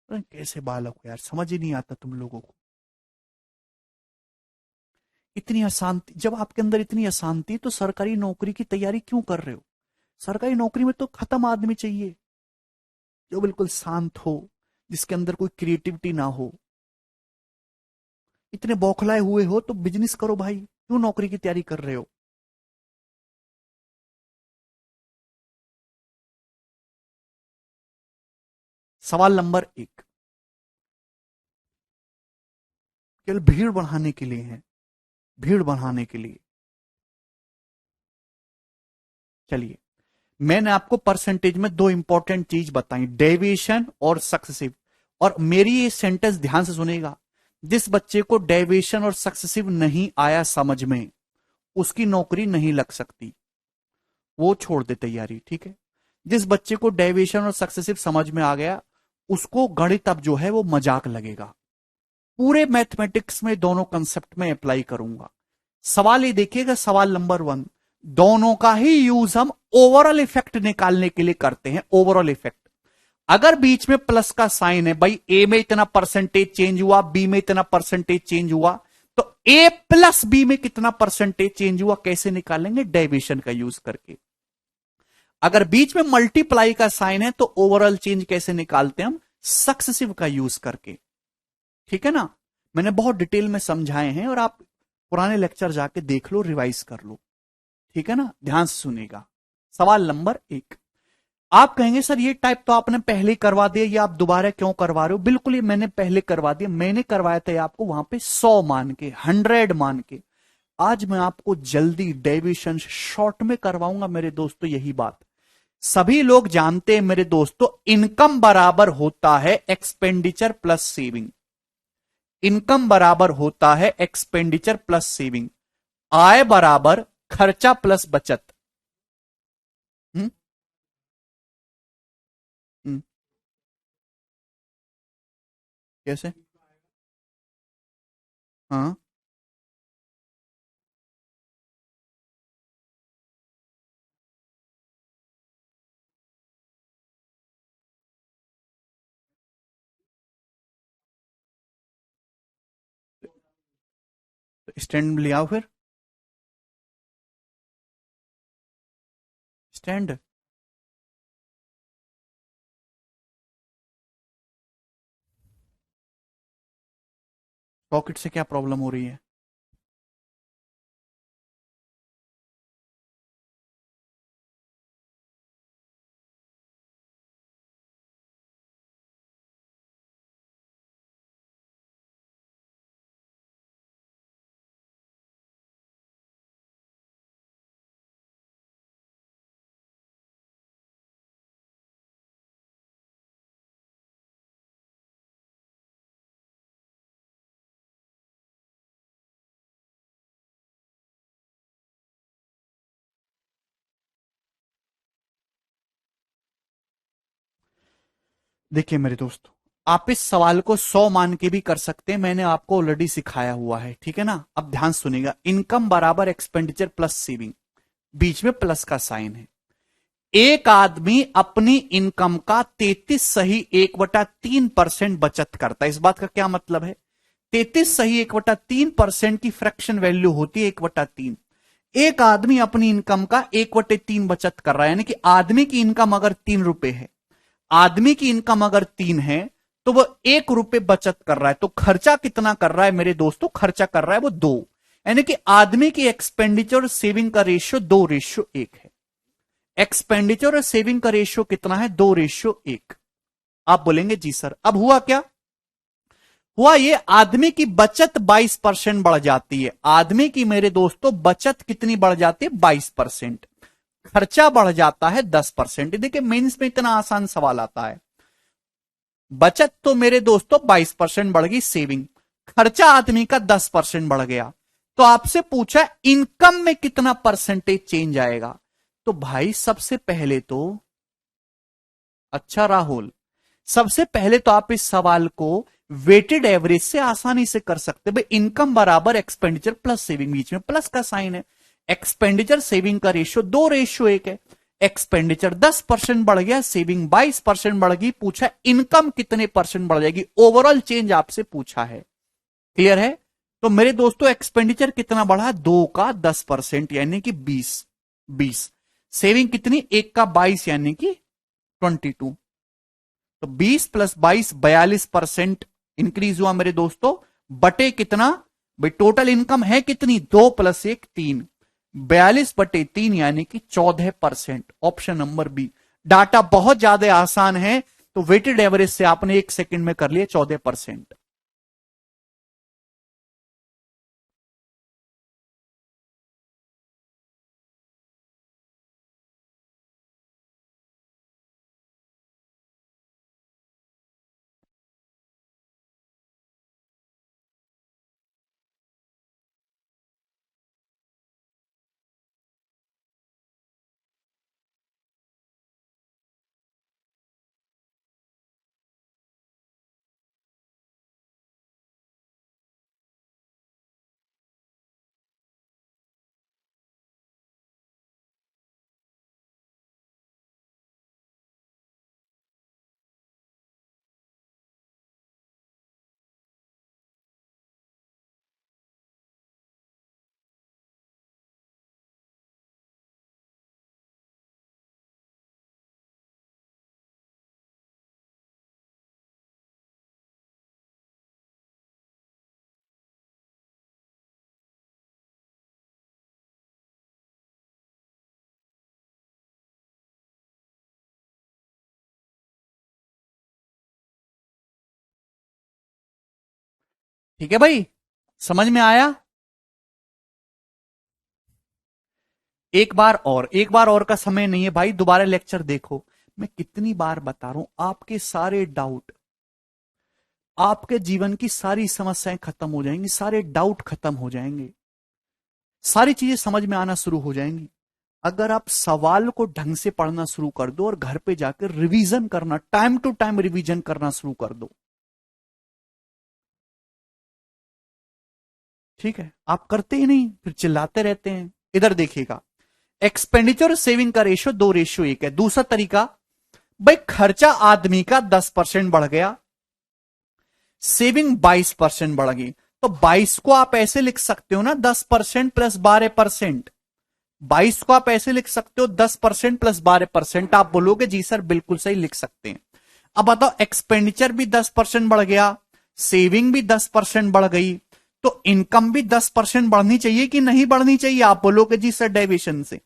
अरे कैसे बालक हो यार, समझ ही नहीं आता तुम लोगों को। इतनी अशांति, जब आपके अंदर इतनी अशांति, तो सरकारी नौकरी की तैयारी क्यों कर रहे हो। सरकारी नौकरी में तो खत्म आदमी चाहिए, जो बिल्कुल शांत हो, जिसके अंदर कोई क्रिएटिविटी ना हो। इतने बौखलाए हुए हो तो बिजनेस करो भाई, क्यों नौकरी की तैयारी कर रहे हो। सवाल नंबर 1 केवल भीड़ बढ़ाने के लिए है, भीड़ बढ़ाने के लिए। चलिए, मैंने आपको परसेंटेज में 2 इंपॉर्टेंट चीज बताई, डेविएशन और सक्सेसिव। और मेरी ये सेंटेंस ध्यान से सुनेगा, जिस बच्चे को डेविएशन और सक्सेसिव नहीं आया समझ में, उसकी नौकरी नहीं लग सकती, वो छोड़ दे तैयारी, ठीक है। जिस बच्चे को डेविएशन और सक्सेसिव समझ में आ गया, उसको गणित अब जो है वो मजाक लगेगा। पूरे मैथमेटिक्स में दोनों कंसेप्ट में अप्लाई करूंगा। सवाल ये देखिएगा, सवाल नंबर 1, दोनों का ही यूज हम ओवरऑल इफेक्ट निकालने के लिए करते हैं। ओवरऑल इफेक्ट, अगर बीच में प्लस का साइन है, भाई ए में इतना परसेंटेज चेंज हुआ, बी में इतना परसेंटेज चेंज हुआ, तो ए प्लस बी में कितना परसेंटेज चेंज हुआ कैसे निकालेंगे, डेविएशन का यूज करके। अगर बीच में मल्टीप्लाई का साइन है तो ओवरऑल चेंज कैसे निकालते हैं हम, सक्सेसिव का यूज करके, ठीक है ना। मैंने बहुत डिटेल में समझाए हैं, और आप पुराने लेक्चर जाके देख लो, रिवाइज कर लो, ठीक है ना। ध्यान से सुनिएगा। सवाल नंबर 1, आप कहेंगे सर ये टाइप तो आपने पहले ही करवा दिया, ये आप दोबारा क्यों करवा रहे हो। बिल्कुल, ये मैंने पहले करवा दिया, मैंने करवाया था आपको वहां पे 100 मान के, 100 मान के। आज मैं आपको जल्दी डेविएशन शॉर्ट में करवाऊंगा मेरे दोस्तों। यही बात सभी लोग जानते हैं मेरे दोस्तों, इनकम बराबर होता है एक्सपेंडिचर प्लस सेविंग। इनकम बराबर होता है एक्सपेंडिचर प्लस सेविंग। आय बराबर खर्चा प्लस बचत। हम्म हम्म, कैसे। हाँ, स्टैंड ले आओ फिर। स्टैंड पॉकेट से क्या प्रॉब्लम हो रही है? देखिए मेरे दोस्तों, आप इस सवाल को 100 मान के भी कर सकते हैं, मैंने आपको ऑलरेडी सिखाया हुआ है, ठीक है ना। अब ध्यान सुनिएगा, इनकम बराबर एक्सपेंडिचर प्लस सेविंग, बीच में प्लस का साइन है। एक आदमी अपनी इनकम का 33 सही 1/3% बचत करता है। इस बात का क्या मतलब है? 33 सही 1/3% की फ्रैक्शन वैल्यू होती है 1/3। एक आदमी अपनी इनकम का 1/3 बचत कर रहा है, यानी कि आदमी की इनकम अगर 3 रुपए है, आदमी की इनकम अगर 3 है, तो वो 1 रुपए बचत कर रहा है। तो खर्चा कितना कर रहा है मेरे दोस्तों? खर्चा कर रहा है वो 2, यानी कि आदमी की एक्सपेंडिचर और सेविंग का रेशियो 2:1 है। एक्सपेंडिचर और सेविंग का रेशियो कितना है? 2:1। आप बोलेंगे जी सर, अब हुआ क्या? हुआ ये, आदमी की बचत 22% बढ़ जाती है। आदमी की मेरे दोस्तों बचत कितनी बढ़ जाती है? 22%। खर्चा बढ़ जाता है 10%। देखिए मेंस में इतना आसान सवाल आता है। बचत तो मेरे दोस्तों 22% बढ़ गई, सेविंग, खर्चा आदमी का 10% बढ़ गया। तो आपसे पूछा इनकम में कितना परसेंटेज चेंज आएगा? तो भाई सबसे पहले तो, अच्छा राहुल, सबसे पहले तो आप इस सवाल को वेटेड एवरेज से आसानी से कर सकते हैं। भाई इनकम बराबर एक्सपेंडिचर प्लस सेविंग, बीच में प्लस का साइन है। एक्सपेंडिचर सेविंग का रेशियो 2:1 है। एक्सपेंडिचर 10% बढ़ गया, सेविंग 22% बढ़ गई। पूछा इनकम कितने परसेंट बढ़ जाएगी? ओवरऑल चेंज आपसे पूछा है। क्लियर है? तो मेरे दोस्तों एक्सपेंडिचर कितना बढ़ा? 2 का 10%, यानी कि 20। सेविंग कितनी? 1 का 22, यानी कि 22। तो 20 + 22 42% इंक्रीज हुआ मेरे दोस्तों। बटे कितना? भाई टोटल इनकम है कितनी? 2 + 1 3, 42/3 यानी कि 14%। Option number B. डाटा बहुत ज्यादा आसान है, तो वेटेड एवरेज से आपने 1 सेकंड में कर लिया 14%। ठीक है भाई, समझ में आया? एक बार और का समय नहीं है भाई, दोबारा लेक्चर देखो। मैं कितनी बार बता रहा हूं, आपके सारे डाउट, आपके जीवन की सारी समस्याएं खत्म हो जाएंगी, सारे डाउट खत्म हो जाएंगे, सारी चीजें समझ में आना शुरू हो जाएंगी अगर आप सवाल को ढंग से पढ़ना शुरू कर दो और घर पे जाकर रिवीजन करना, टाइम टू टाइम रिवीजन करना शुरू कर दो। ठीक है? आप करते ही नहीं, फिर चिल्लाते रहते हैं। इधर देखिएगा, एक्सपेंडिचर और सेविंग का रेशियो 2:1 है। दूसरा तरीका, भाई खर्चा आदमी का 10% बढ़ गया, सेविंग 22% बढ़ गई। तो 22 को आप ऐसे लिख सकते हो ना, 10% + 12%। 22 को आप ऐसे लिख सकते हो, 10% + 12%। आप बोलोगे जी सर बिल्कुल सही लिख सकते हैं। अब बताओ, एक्सपेंडिचर भी 10% बढ़ गया, सेविंग भी 10% बढ़ गई, तो इनकम भी 10% बढ़नी चाहिए कि नहीं बढ़नी चाहिए? आप बोलोगे जी सर डेविएशन से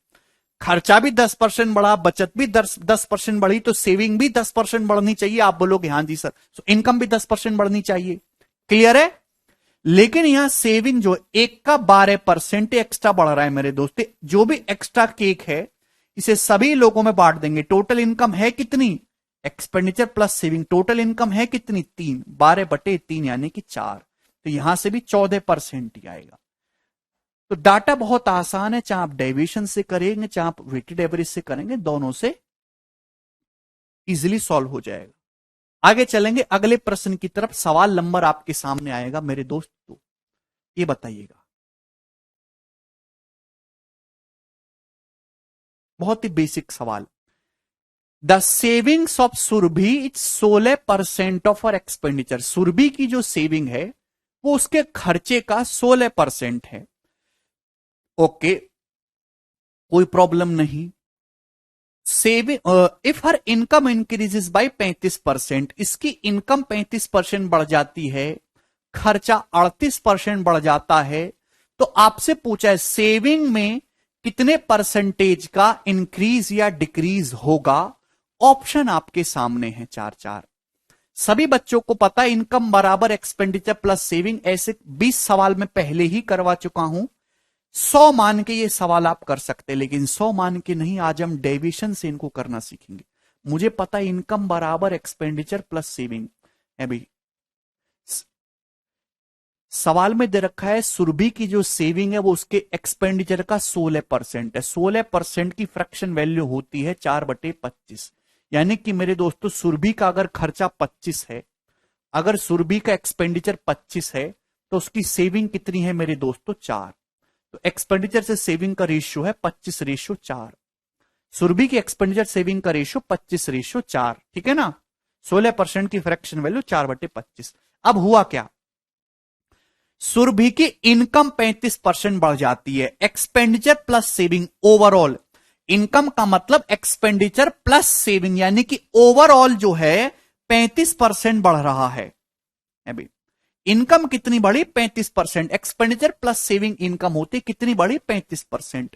खर्चा भी 10% बढ़ा, बचत भी 10% बढ़ी, तो सेविंग भी 10% बढ़नी चाहिए। आप बोलोगे हाँ जी सर, तो इनकम भी 10% बढ़नी चाहिए। क्लियर है? लेकिन यहां सेविंग जो एक का 12% एक्स्ट्रा बढ़ रहा है मेरे दोस्त। जो भी एक्स्ट्रा केक है इसे सभी लोगों में बांट देंगे। टोटल इनकम है कितनी? Expenditure plus saving, total income है कितनी? 3, 12/3 यानी कि 4। तो यहां से भी 14% ही आएगा। तो डाटा बहुत आसान है, चाहे आप डेविएशन से करेंगे चाहे आप वेटेड एवरेज से करेंगे, दोनों से इजीली सॉल्व हो जाएगा। आगे चलेंगे अगले प्रश्न की तरफ। सवाल नंबर आपके सामने आएगा मेरे दोस्त, तो ये बताइएगा, बहुत ही बेसिक सवाल। The savings of Surabhi it's 16% of और एक्सपेंडिचर। सुरभि की जो सेविंग है वो उसके खर्चे का 16% है। ओके, कोई प्रॉब्लम नहीं। Saving if her income increases by 35%, इसकी इनकम 35% बढ़ जाती है, खर्चा 38% बढ़ जाता है, तो आपसे पूछा है सेविंग में कितने परसेंटेज का इंक्रीज या डिक्रीज होगा। ऑप्शन आपके सामने है 4-4। सभी बच्चों को पता है इनकम बराबर एक्सपेंडिचर प्लस सेविंग, ऐसे 20 सवाल मैं पहले ही करवा चुका हूं। 100 मान के ये सवाल आप कर सकते हैं, लेकिन 100 मान के नहीं, आज हम डेविएशन से इनको करना सीखेंगे। मुझे पता है इनकम बराबर एक्सपेंडिचर प्लस सेविंग है भाई। सवाल में दे रखा है सुरभि की जो सेविंग है वो उसके एक्सपेंडिचर का 16% है। 16% की फ्रैक्शन वैल्यू होती है 4/25। यानी कि मेरे दोस्तों सुरभि का अगर खर्चा 25 है, अगर सुरभि का एक्सपेंडिचर 25 है, तो उसकी सेविंग कितनी है मेरे दोस्तों? 4। तो एक्सपेंडिचर से सेविंग का रेशियो है 25/4। सुरभि की एक्सपेंडिचर सेविंग का रेशियो 25/4, ठीक है ना? 16% की फ्रैक्शन वैल्यू 4/25। अब हुआ क्या? सुरभि की इनकम 35% बढ़ जाती है, expenditure plus saving overall. Income का मतलब एक्सपेंडिचर प्लस सेविंग, यानी कि ओवरऑल जो है 35% बढ़ रहा है। अभी इनकम कितनी बढ़ी? 35%। एक्सपेंडिचर प्लस सेविंग इनकम होती कितनी बढ़ी? 35%।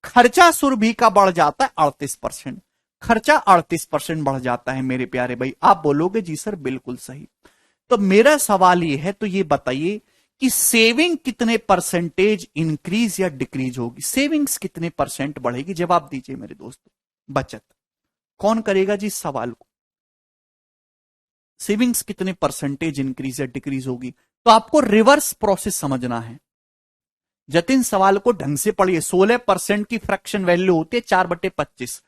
खर्चा सुरभि का बढ़ जाता है 38%। खर्चा 38% बढ़ जाता है मेरे प्यारे भाई। आप बोलोगे जी सर बिल्कुल सही। तो मेरा सवाल ये है, तो ये बताइए कि सेविंग कितने परसेंटेज इंक्रीज या डिक्रीज होगी? सेविंग्स कितने परसेंट बढ़ेगी? जवाब दीजिए मेरे दोस्तों। बचत कौन करेगा जी इस सवाल को? सेविंग्स कितने परसेंटेज इंक्रीज या डिक्रीज होगी? तो आपको रिवर्स प्रोसेस समझना है। जतिन सवाल को ढंग से पढ़िए। 16% की फ्रैक्शन वैल्यू होती है 4/25।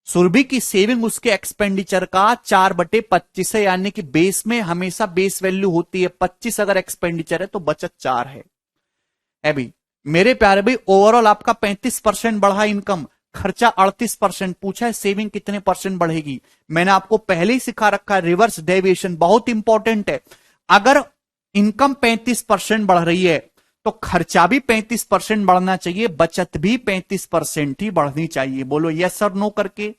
सुरभि की सेविंग उसके एक्सपेंडिचर का 4/25 है, यानी कि बेस में हमेशा बेस वैल्यू होती है 25। अगर एक्सपेंडिचर है तो बचत 4 है। अभी मेरे प्यारे भाई ओवरऑल आपका 35% बढ़ा इनकम, खर्चा 38%। पूछा है सेविंग कितने परसेंट बढ़ेगी? मैंने आपको पहले ही सिखा रखा है रिवर्स डेविएशन बहुत इंपॉर्टेंट है। अगर इनकम 35% बढ़ रही है तो खर्चा भी 35% बढ़ना चाहिए, बचत भी 35% ही बढ़नी चाहिए। बोलो यस सर नो करके।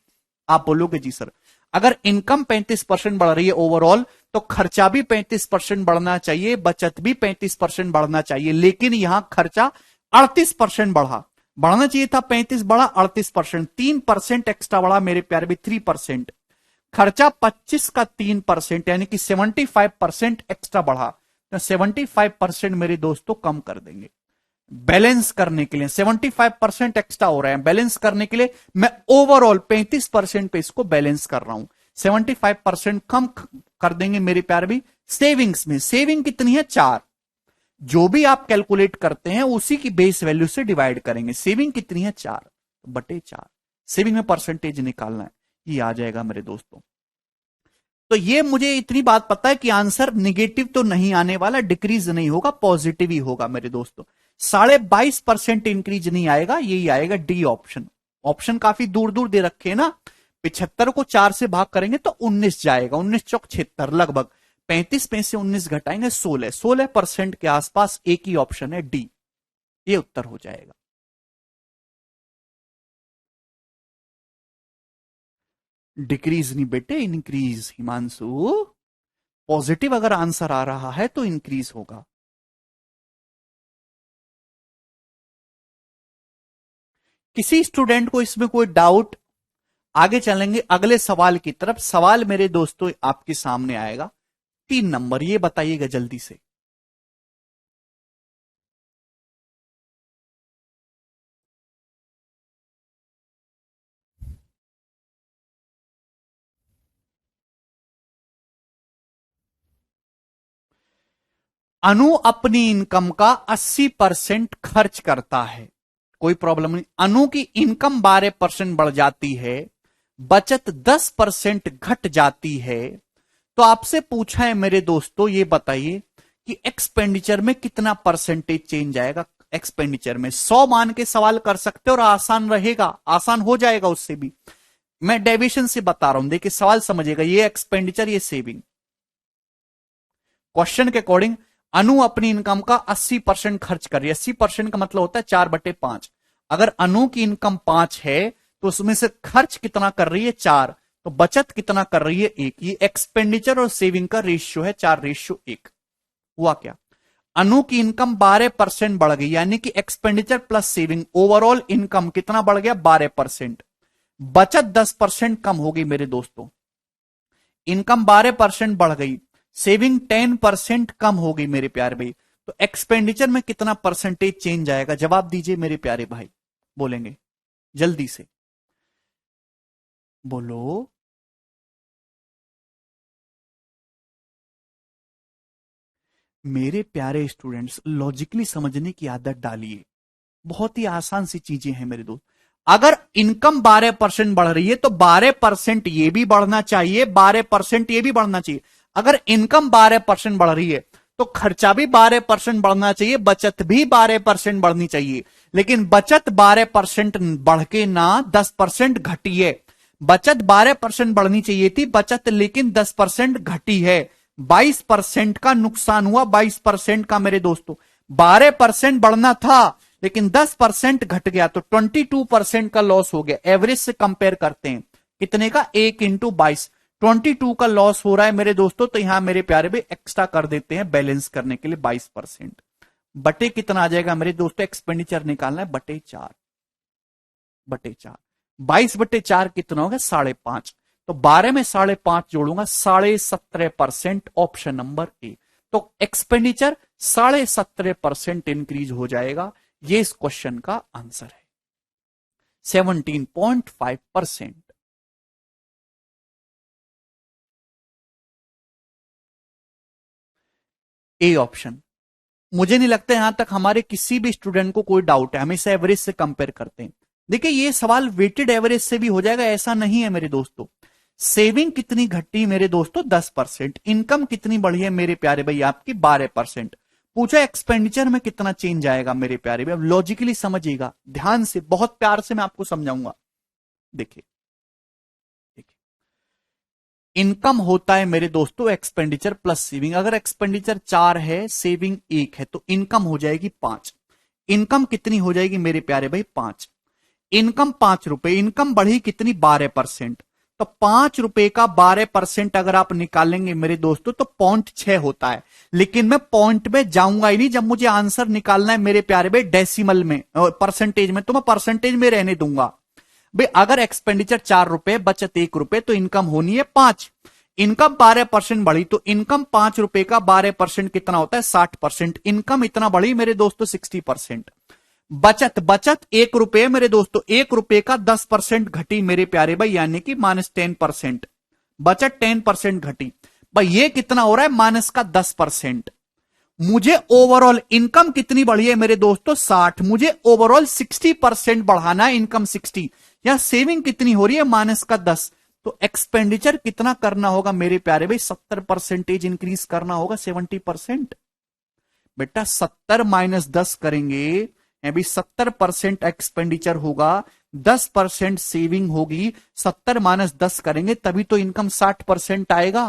आप बोलोगे जी सर। अगर इनकम 35% बढ़ रही है ओवरऑल तो खर्चा भी 35% बढ़ना चाहिए, बचत भी 35% बढ़ना चाहिए। लेकिन यहां खर्चा 38% बढ़ा, बढ़ना चाहिए था 35, बढ़ा 38%। 3% एक्स्ट्रा बढ़ा मेरे प्यारे भी, 3%। खर्चा 25 का 3% यानी कि 75% एक्स्ट्रा बढ़ा, तो 75% मेरे दोस्तों कम कर देंगे। बैलेंस करने के लिए 75% एक्स्ट्रा हो रहा है, बैलेंस करने के लिए मैं ओवरऑल 35% पे इसको बैलेंस कर रहा हूं। 75% कम कर देंगे मेरे प्यारे भी। सेविंग्स में सेविंग कितनी है? 4। जो भी आप कैलकुलेट करते हैं उसी की बेस वैल्यू से डिवाइड करेंगे। सेविंग कितनी है? 4/4। सेविंग में परसेंटेज निकालना है, ये आ जाएगा मेरे दोस्तों। तो ये मुझे इतनी बात पता है कि आंसर निगेटिव तो नहीं आने वाला, डिक्रीज नहीं होगा, पॉजिटिव ही होगा मेरे दोस्तों। 22.5% इंक्रीज नहीं आएगा, यही आएगा डी ऑप्शन। ऑप्शन काफी दूर दूर दे रखे हैं ना। 75 को 4 से भाग करेंगे तो 19 जाएगा, 19 चौक 76 लगभग। 35 में से 19 घटाएंगे 16, 16% के आसपास एक ही ऑप्शन है डी, ये उत्तर हो जाएगा। डिक्रीज नहीं बेटे, इंक्रीज हिमांशु। पॉजिटिव अगर आंसर आ रहा है तो इंक्रीज होगा। किसी स्टूडेंट को इसमें कोई डाउट? आगे चलेंगे अगले सवाल की तरफ। सवाल मेरे दोस्तों आपके सामने आएगा 3 नंबर, ये बताइएगा जल्दी से। अनु अपनी इनकम का 80% खर्च करता है, कोई प्रॉब्लम नहीं। अनु की इनकम 12% बढ़ जाती है, बचत 10% घट जाती है। तो आपसे पूछा है मेरे दोस्तों, ये बताइए कि एक्सपेंडिचर में कितना परसेंटेज चेंज आएगा। एक्सपेंडिचर में 100 मान के सवाल कर सकते हो और आसान रहेगा, आसान हो जाएगा उससे भी। मैं डेविएशन से बता रहा हूं, देखिए सवाल समझिएगा। ये एक्सपेंडिचर, ये सेविंग। क्वेश्चन के अकॉर्डिंग अनु अपनी इनकम का 80% खर्च कर रही है। 80% का मतलब होता है 4/5। अगर अनु की इनकम 5 है तो उसमें से खर्च कितना कर रही है 4, तो बचत कितना कर रही है 1। ये एक्सपेंडिचर और सेविंग का रेशियो है 4:1। हुआ क्या? अनु की इनकम 12% बढ़ गई, यानी कि expenditure plus saving, overall income कितना बढ़ गया 12%। बचत 10% कम हो गई मेरे दोस्तों। इनकम 12% बढ़ गई, सेविंग 10% कम हो गई मेरे प्यारे भाई। तो एक्सपेंडिचर में कितना परसेंटेज चेंज आएगा? जवाब दीजिए मेरे प्यारे भाई, बोलेंगे जल्दी से, बोलो। मेरे प्यारे स्टूडेंट्स, लॉजिकली समझने की आदत डालिए। बहुत ही आसान सी चीजें हैं मेरे दोस्त। अगर इनकम 12% बढ़ रही है तो 12% ये भी बढ़ना चाहिए, 12% ये भी बढ़ना चाहिए। अगर इनकम 12% बढ़ रही है तो खर्चा भी 12% बढ़ना चाहिए, बचत भी 12% बढ़नी चाहिए। लेकिन बचत 12% बढ़ के ना 10% घटी है। बचत 12% बढ़नी चाहिए थी, बचत लेकिन 10% घटी है। 22% का नुकसान हुआ, 22% का मेरे दोस्तों। 12% बढ़ना था लेकिन 10% घट गया, तो 22% का लॉस हो गया। एवरेज से कंपेयर करते हैं, कितने का? 1 × 22, 22 का लॉस हो रहा है मेरे दोस्तों। तो यहां मेरे प्यारे भी एक्स्ट्रा कर देते हैं बैलेंस करने के लिए 22%। बटे कितना आ जाएगा मेरे दोस्तों? एक्सपेंडिचर निकालना है, बटे 4। 22/4 कितना होगा? 5.5। तो 12 में 5.5 जोड़ूंगा, 17.5%, ऑप्शन नंबर ए। तो एक्सपेंडिचर 17.5% इंक्रीज हो जाएगा। ये इस क्वेश्चन का आंसर है, 17.5%। A option. मुझे नहीं लगता यहां तक हमारे किसी भी स्टूडेंट को कोई डाउट है, हमेशा एवरेज से कंपेयर करते हैं। देखिए ये सवाल वेटेड एवरेज से भी हो जाएगा, ऐसा नहीं है मेरे दोस्तों। सेविंग कितनी घटी मेरे दोस्तों? 10%। इनकम कितनी बढ़ी है मेरे प्यारे भाई? आपकी 12%। पूछा एक्सपेंडिचर में कितना चेंज आएगा मेरे प्यारे भाई। अब लॉजिकली समझिएगा ध्यान से, बहुत प्यार से मैं आपको समझाऊंगा। देखिए इनकम होता है मेरे दोस्तों एक्सपेंडिचर प्लस सेविंग। अगर एक्सपेंडिचर 4 है, सेविंग 1 है, तो इनकम हो जाएगी 5। इनकम कितनी हो जाएगी मेरे प्यारे भाई? 5। इनकम 5 रुपए, इनकम बढ़ी कितनी? 12%। तो 5 रुपए का 12% अगर आप निकालेंगे मेरे दोस्तों तो 0.6 होता है। लेकिन मैं पॉइंट में जाऊंगा ही नहीं, जब मुझे आंसर निकालना है मेरे प्यारे भाई डेसिमल में, परसेंटेज में, तो मैं परसेंटेज में रहने दूंगा भाई। अगर एक्सपेंडिचर 4 रुपए, बचत 1 रुपए, तो इनकम होनी है 5। इनकम 12% बढ़ी, तो इनकम 5 रुपए का 12% कितना होता है? 60%। इनकम इतना बढ़ी मेरे दोस्तों 60%। बचत 1 रुपए मेरे दोस्तों, 1 रुपए का 10% घटी मेरे प्यारे भाई, यानी कि -10%। बचत 10% घटी भाई, ये कितना हो रहा है? माइनस का 10%। मुझे ओवरऑल इनकम कितनी बढ़ी है मेरे दोस्तों? 60। मुझे ओवरऑल 60% बढ़ाना है, इनकम 60। या सेविंग कितनी हो रही है? माइनस का 10। तो एक्सपेंडिचर कितना करना होगा मेरे प्यारे भाई? 70% इंक्रीज करना होगा, 70%। बेटा 70 - 10 करेंगे, अभी 70% एक्सपेंडिचर होगा, 10% सेविंग होगी। 70 - 10 करेंगे तभी तो इनकम 60% आएगा।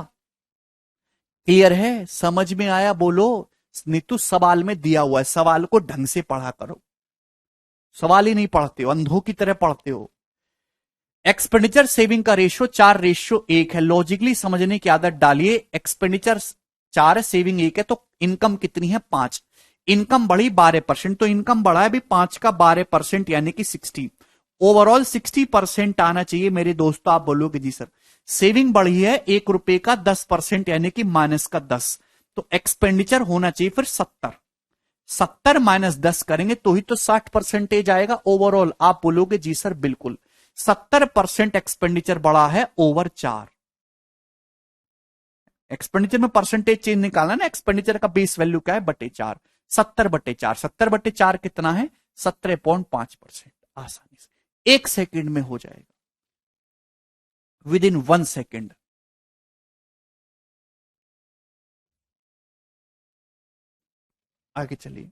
क्लियर है? समझ में आया? बोलो। नीतू सवाल में दिया हुआ है, सवाल को ढंग से पढ़ा करो। सवाल ही नहीं पढ़ते हो, अंधों की तरह पढ़ते हो। एक्सपेंडिचर सेविंग का रेशियो 4:1 है। लॉजिकली समझने की आदत डालिए। एक्सपेंडिचर 4 है, सेविंग 1 है, तो इनकम कितनी है 5। इनकम बढ़ी 12%, तो इनकम बढ़ा है भी 5 का 12% यानी कि 60। ओवरऑल 60% आना चाहिए मेरे दोस्तों। आप बोलोगे जी सर सेविंग बढ़ी है ₹1 का 10% यानी कि माइनस का 10, तो एक्सपेंडिचर होना चाहिए फिर 70। 70 माइनस 10 करेंगे तो ही तो 60% आएगा ओवरऑल। आप बोलोगे जी सर बिल्कुल 70% एक्सपेंडिचर बढ़ा है ओवर 4। एक्सपेंडिचर में परसेंटेज चेंज निकालना ना, एक्सपेंडिचर का बेस वैल्यू क्या है /4। 70/4, 70/4 कितना है 17.5%। आसानी से 1 सेकेंड में हो जाएगा, विद इन 1 सेकेंड। आगे चलिए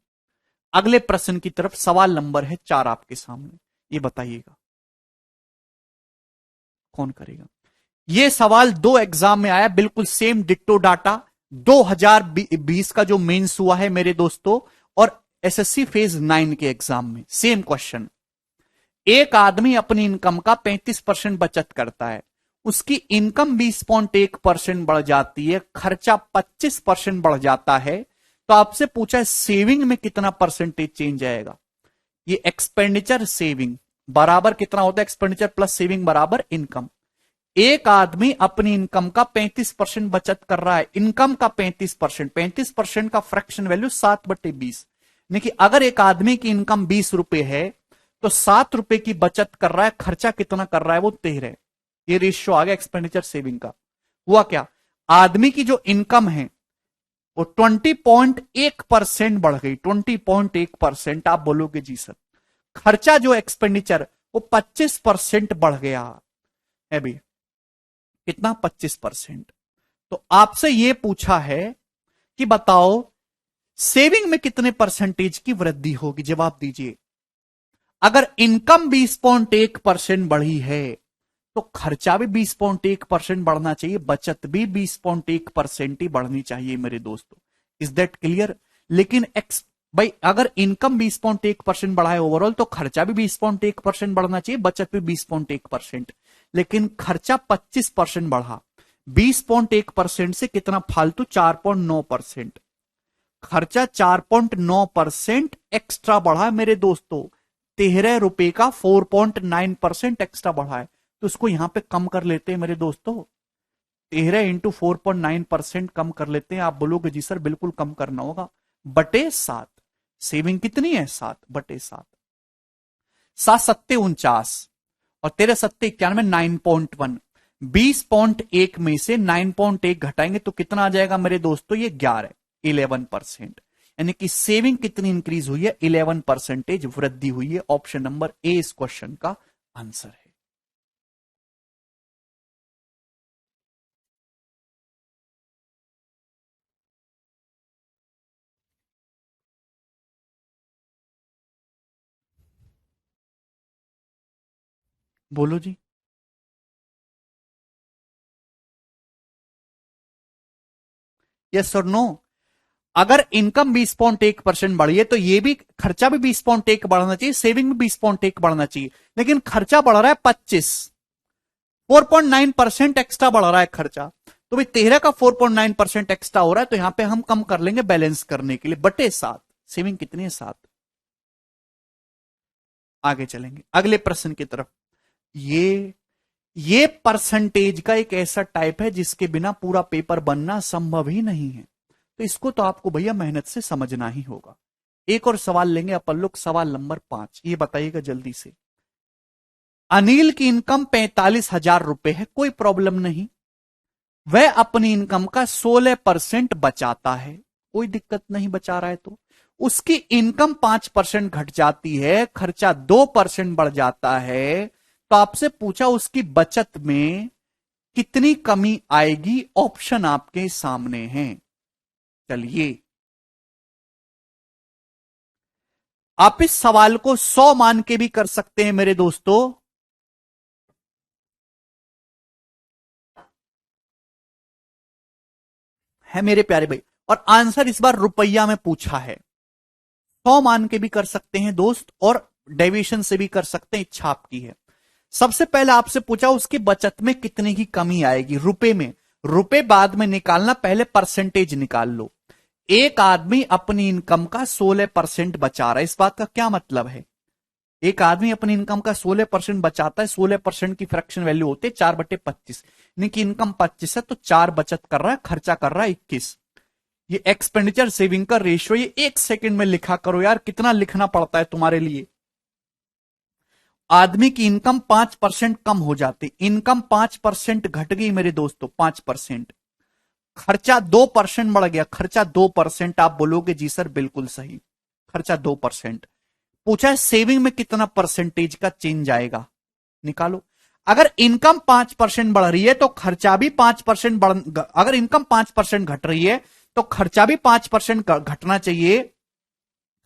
अगले प्रश्न की तरफ। सवाल नंबर है 4 आपके सामने, ये बताइएगा कौन करेगा। ये सवाल 2 एग्जाम में आया, बिल्कुल सेम डिट्टो डाटा 2020 का जो मेंस हुआ है मेरे दोस्तों, और एसएससी फेज 9 के एग्जाम में सेम क्वेश्चन। एक आदमी अपनी इनकम का 35% बचत करता है, उसकी इनकम 20.1% बढ़ जाती है, खर्चा 25% बढ़ जाता है, तो आपसे पूछा है सेविंग में कितना परसेंटेज चेंज आएगा। ये एक्सपेंडिचर सेविंग बराबर कितना होता है, एक्सपेंडिचर प्लस सेविंग बराबर इनकम। एक आदमी अपनी इनकम का 35% बचत कर रहा है, इनकम का 35%, 35% का फ्रैक्शन वैल्यू 7/20। यानी कि अगर एक आदमी की इनकम ₹20 है तो ₹7 की बचत कर रहा है, खर्चा कितना कर रहा है वो 13। ये रेशियो आ गया एक्सपेंडिचर सेविंग का। हुआ क्या, आदमी की जो इनकम है वो 20.1% बढ़ गई, 20.1%। आप बोलोगे जी सर खर्चा जो एक्सपेंडिचर वो 25% बढ़ गया है भी, कितना 25%। तो आपसे यह पूछा है कि बताओ सेविंग में कितने परसेंटेज की वृद्धि होगी, जवाब दीजिए। अगर इनकम 20.1% बढ़ी है तो खर्चा भी 20.1% बढ़ना चाहिए, बचत भी 20.1% ही बढ़नी चाहिए मेरे दोस्तों। Is that clear. लेकिन एक्स भाई अगर इनकम 20.1% बढ़ा है ओवरऑल तो खर्चा भी 20.1% बढ़ना चाहिए, बचत भी 20.1%। लेकिन खर्चा 25% बढ़ा, 20.1% से कितना फालतू 4.9%। खर्चा 4.9% एक्स्ट्रा बढ़ा है मेरे दोस्तों। ₹13 का 4.9% एक्स्ट्रा बढ़ा है, तो उसको यहां पे कम कर लेते हैं मेरे दोस्तों। 13 इंटू 4.9% कम कर लेते हैं। आप बोलोगे जी सर बिल्कुल कम करना होगा, /7। सेविंग कितनी है 7/7। 7×7 = 49 और 13×7 = 91, 9.1। 20.1 में से 9.1 घटाएंगे तो कितना आ जाएगा मेरे दोस्तों, ये 11% यानी कि सेविंग कितनी इंक्रीज हुई है, 11% वृद्धि हुई है। ऑप्शन नंबर ए इस क्वेश्चन का आंसर है। बोलो जी। यस और नो। अगर इनकम 20.1% बढ़ी है तो ये भी खर्चा भी 20.1 बढ़ना चाहिए, सेविंग भी 20.1 बढ़ना चाहिए। लेकिन खर्चा बढ़ रहा है 25, 4.9% एक्स्ट्रा बढ़ रहा है खर्चा। तो भाई 13 का 4.9% एक्स्ट्रा हो रहा है, तो यहां पे हम कम कर लेंगे बैलेंस करने के लिए, /7। सेविंग कितनी है 7। आगे चलेंगे अगले प्रश्न की तरफ। ये परसेंटेज का एक ऐसा टाइप है जिसके बिना पूरा पेपर बनना संभव ही नहीं है, तो इसको तो आपको भैया मेहनत से समझना ही होगा। एक और सवाल लेंगे अपन लोग, सवाल नंबर 5। ये बताइएगा जल्दी से। अनिल की इनकम ₹45,000 है, कोई प्रॉब्लम नहीं। वह अपनी इनकम का 16% बचाता है, कोई दिक्कत नहीं बचा रहा है तो। उसकी इनकम 5% घट जाती है, खर्चा 2% बढ़ जाता है, तो आपसे पूछा उसकी बचत में कितनी कमी आएगी। ऑप्शन आपके सामने हैं। चलिए आप इस सवाल को 100 मान के भी कर सकते हैं मेरे दोस्तों। है मेरे प्यारे भाई, और आंसर इस बार रुपया में पूछा है। 100 मान के भी कर सकते हैं दोस्त, और डेविएशन से भी कर सकते हैं, इच्छा आपकी है। सबसे पहले आपसे पूछा उसकी बचत में कितने की कमी आएगी रुपए में। रुपए बाद में निकालना, पहले परसेंटेज निकाल लो। एक आदमी अपनी इनकम का 16% बचा रहा है, इस बात का क्या मतलब है? एक आदमी अपनी इनकम का 16% बचाता है, 16% की फ्रैक्शन वैल्यू होती है 4/25, यानी कि इनकम 25 है तो 4 बचत कर रहा है, खर्चा कर रहा है 21। ये एक्सपेंडिचर सेविंग का रेशियो, ये 1 सेकंड में लिखा करो यार, कितना लिखना पड़ता है तुम्हारे लिए। आदमी की इनकम 5% कम हो जाती, इनकम 5% घट गई मेरे दोस्तों, 5%। खर्चा 2% बढ़ गया, खर्चा 2%। आप बोलोगे जी सर बिल्कुल सही, खर्चा 2%। पूछा है सेविंग में कितना परसेंटेज का चेंज आएगा, निकालो। अगर इनकम 5% बढ़ रही है तो खर्चा भी 5% अगर इनकम 5% घट रही है तो खर्चा भी 5% घटना चाहिए,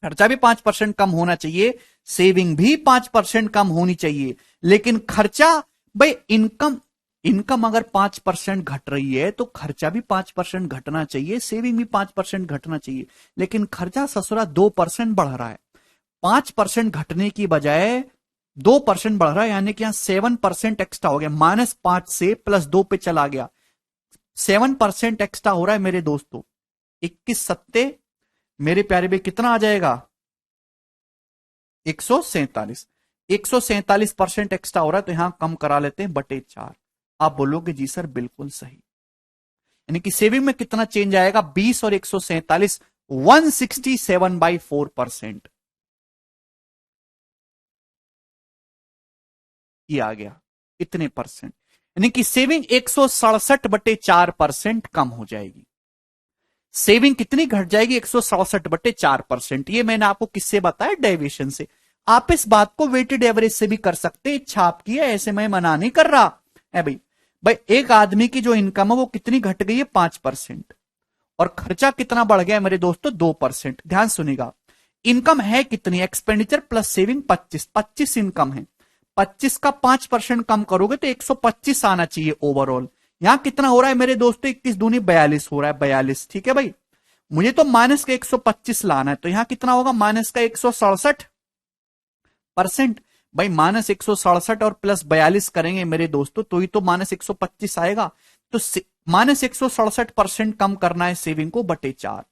खर्चा भी 5% कम होना चाहिए, सेविंग भी 5% कम होनी चाहिए। लेकिन खर्चा, भाई इनकम इनकम अगर 5% घट रही है तो खर्चा भी 5% घटना चाहिए, सेविंग भी 5% घटना चाहिए। लेकिन खर्चा ससुरा 2% बढ़ रहा है, 5% घटने की बजाय 2% बढ़ रहा है, यानी कि यहां 7% एक्स्ट्रा हो गया। -5 से +2 पे चला गया, 7% एक्स्ट्रा हो रहा है मेरे दोस्तों। 21 सत्ते मेरे प्यारे भाई कितना आ जाएगा? 147। 147% एक्स्ट्रा हो रहा है तो यहां कम करा लेते हैं /4। आप बोलोगे जी सर बिल्कुल सही, यानी कि सेविंग में कितना चेंज आएगा? 20 और 147, 167/4%। ये आ गया इतने परसेंट, यानी कि सेविंग 167/4% कम हो जाएगी। सेविंग कितनी घट जाएगी? 167/4%। ये मैंने आपको किससे बताया? डेविएशन से। आप इस बात को वेटेड एवरेज से भी कर सकते, इच्छा आपकी है, ऐसे मैं मना नहीं कर रहा है भाई। भाई एक आदमी की जो इनकम है वो कितनी घट गई है? 5%। और खर्चा कितना बढ़ गया है मेरे दोस्तों? 2%। ध्यान सुनिएगा, इनकम है कितनी? एक्सपेंडिचर प्लस सेविंग 25 इनकम है, 25 का 5% कम करोगे तो 125 आना चाहिए ओवरऑल। यहां कितना हो रहा है मेरे दोस्तों? 21 दूनी 42 हो रहा है, 42। ठीक है भाई, मुझे तो माइनस का 125 लाना है, तो यहां कितना होगा? माइनस का 167%। भाई -167 और +42 करेंगे मेरे दोस्तों तो ही तो -125 आएगा। तो -167% कम करना है सेविंग को /4,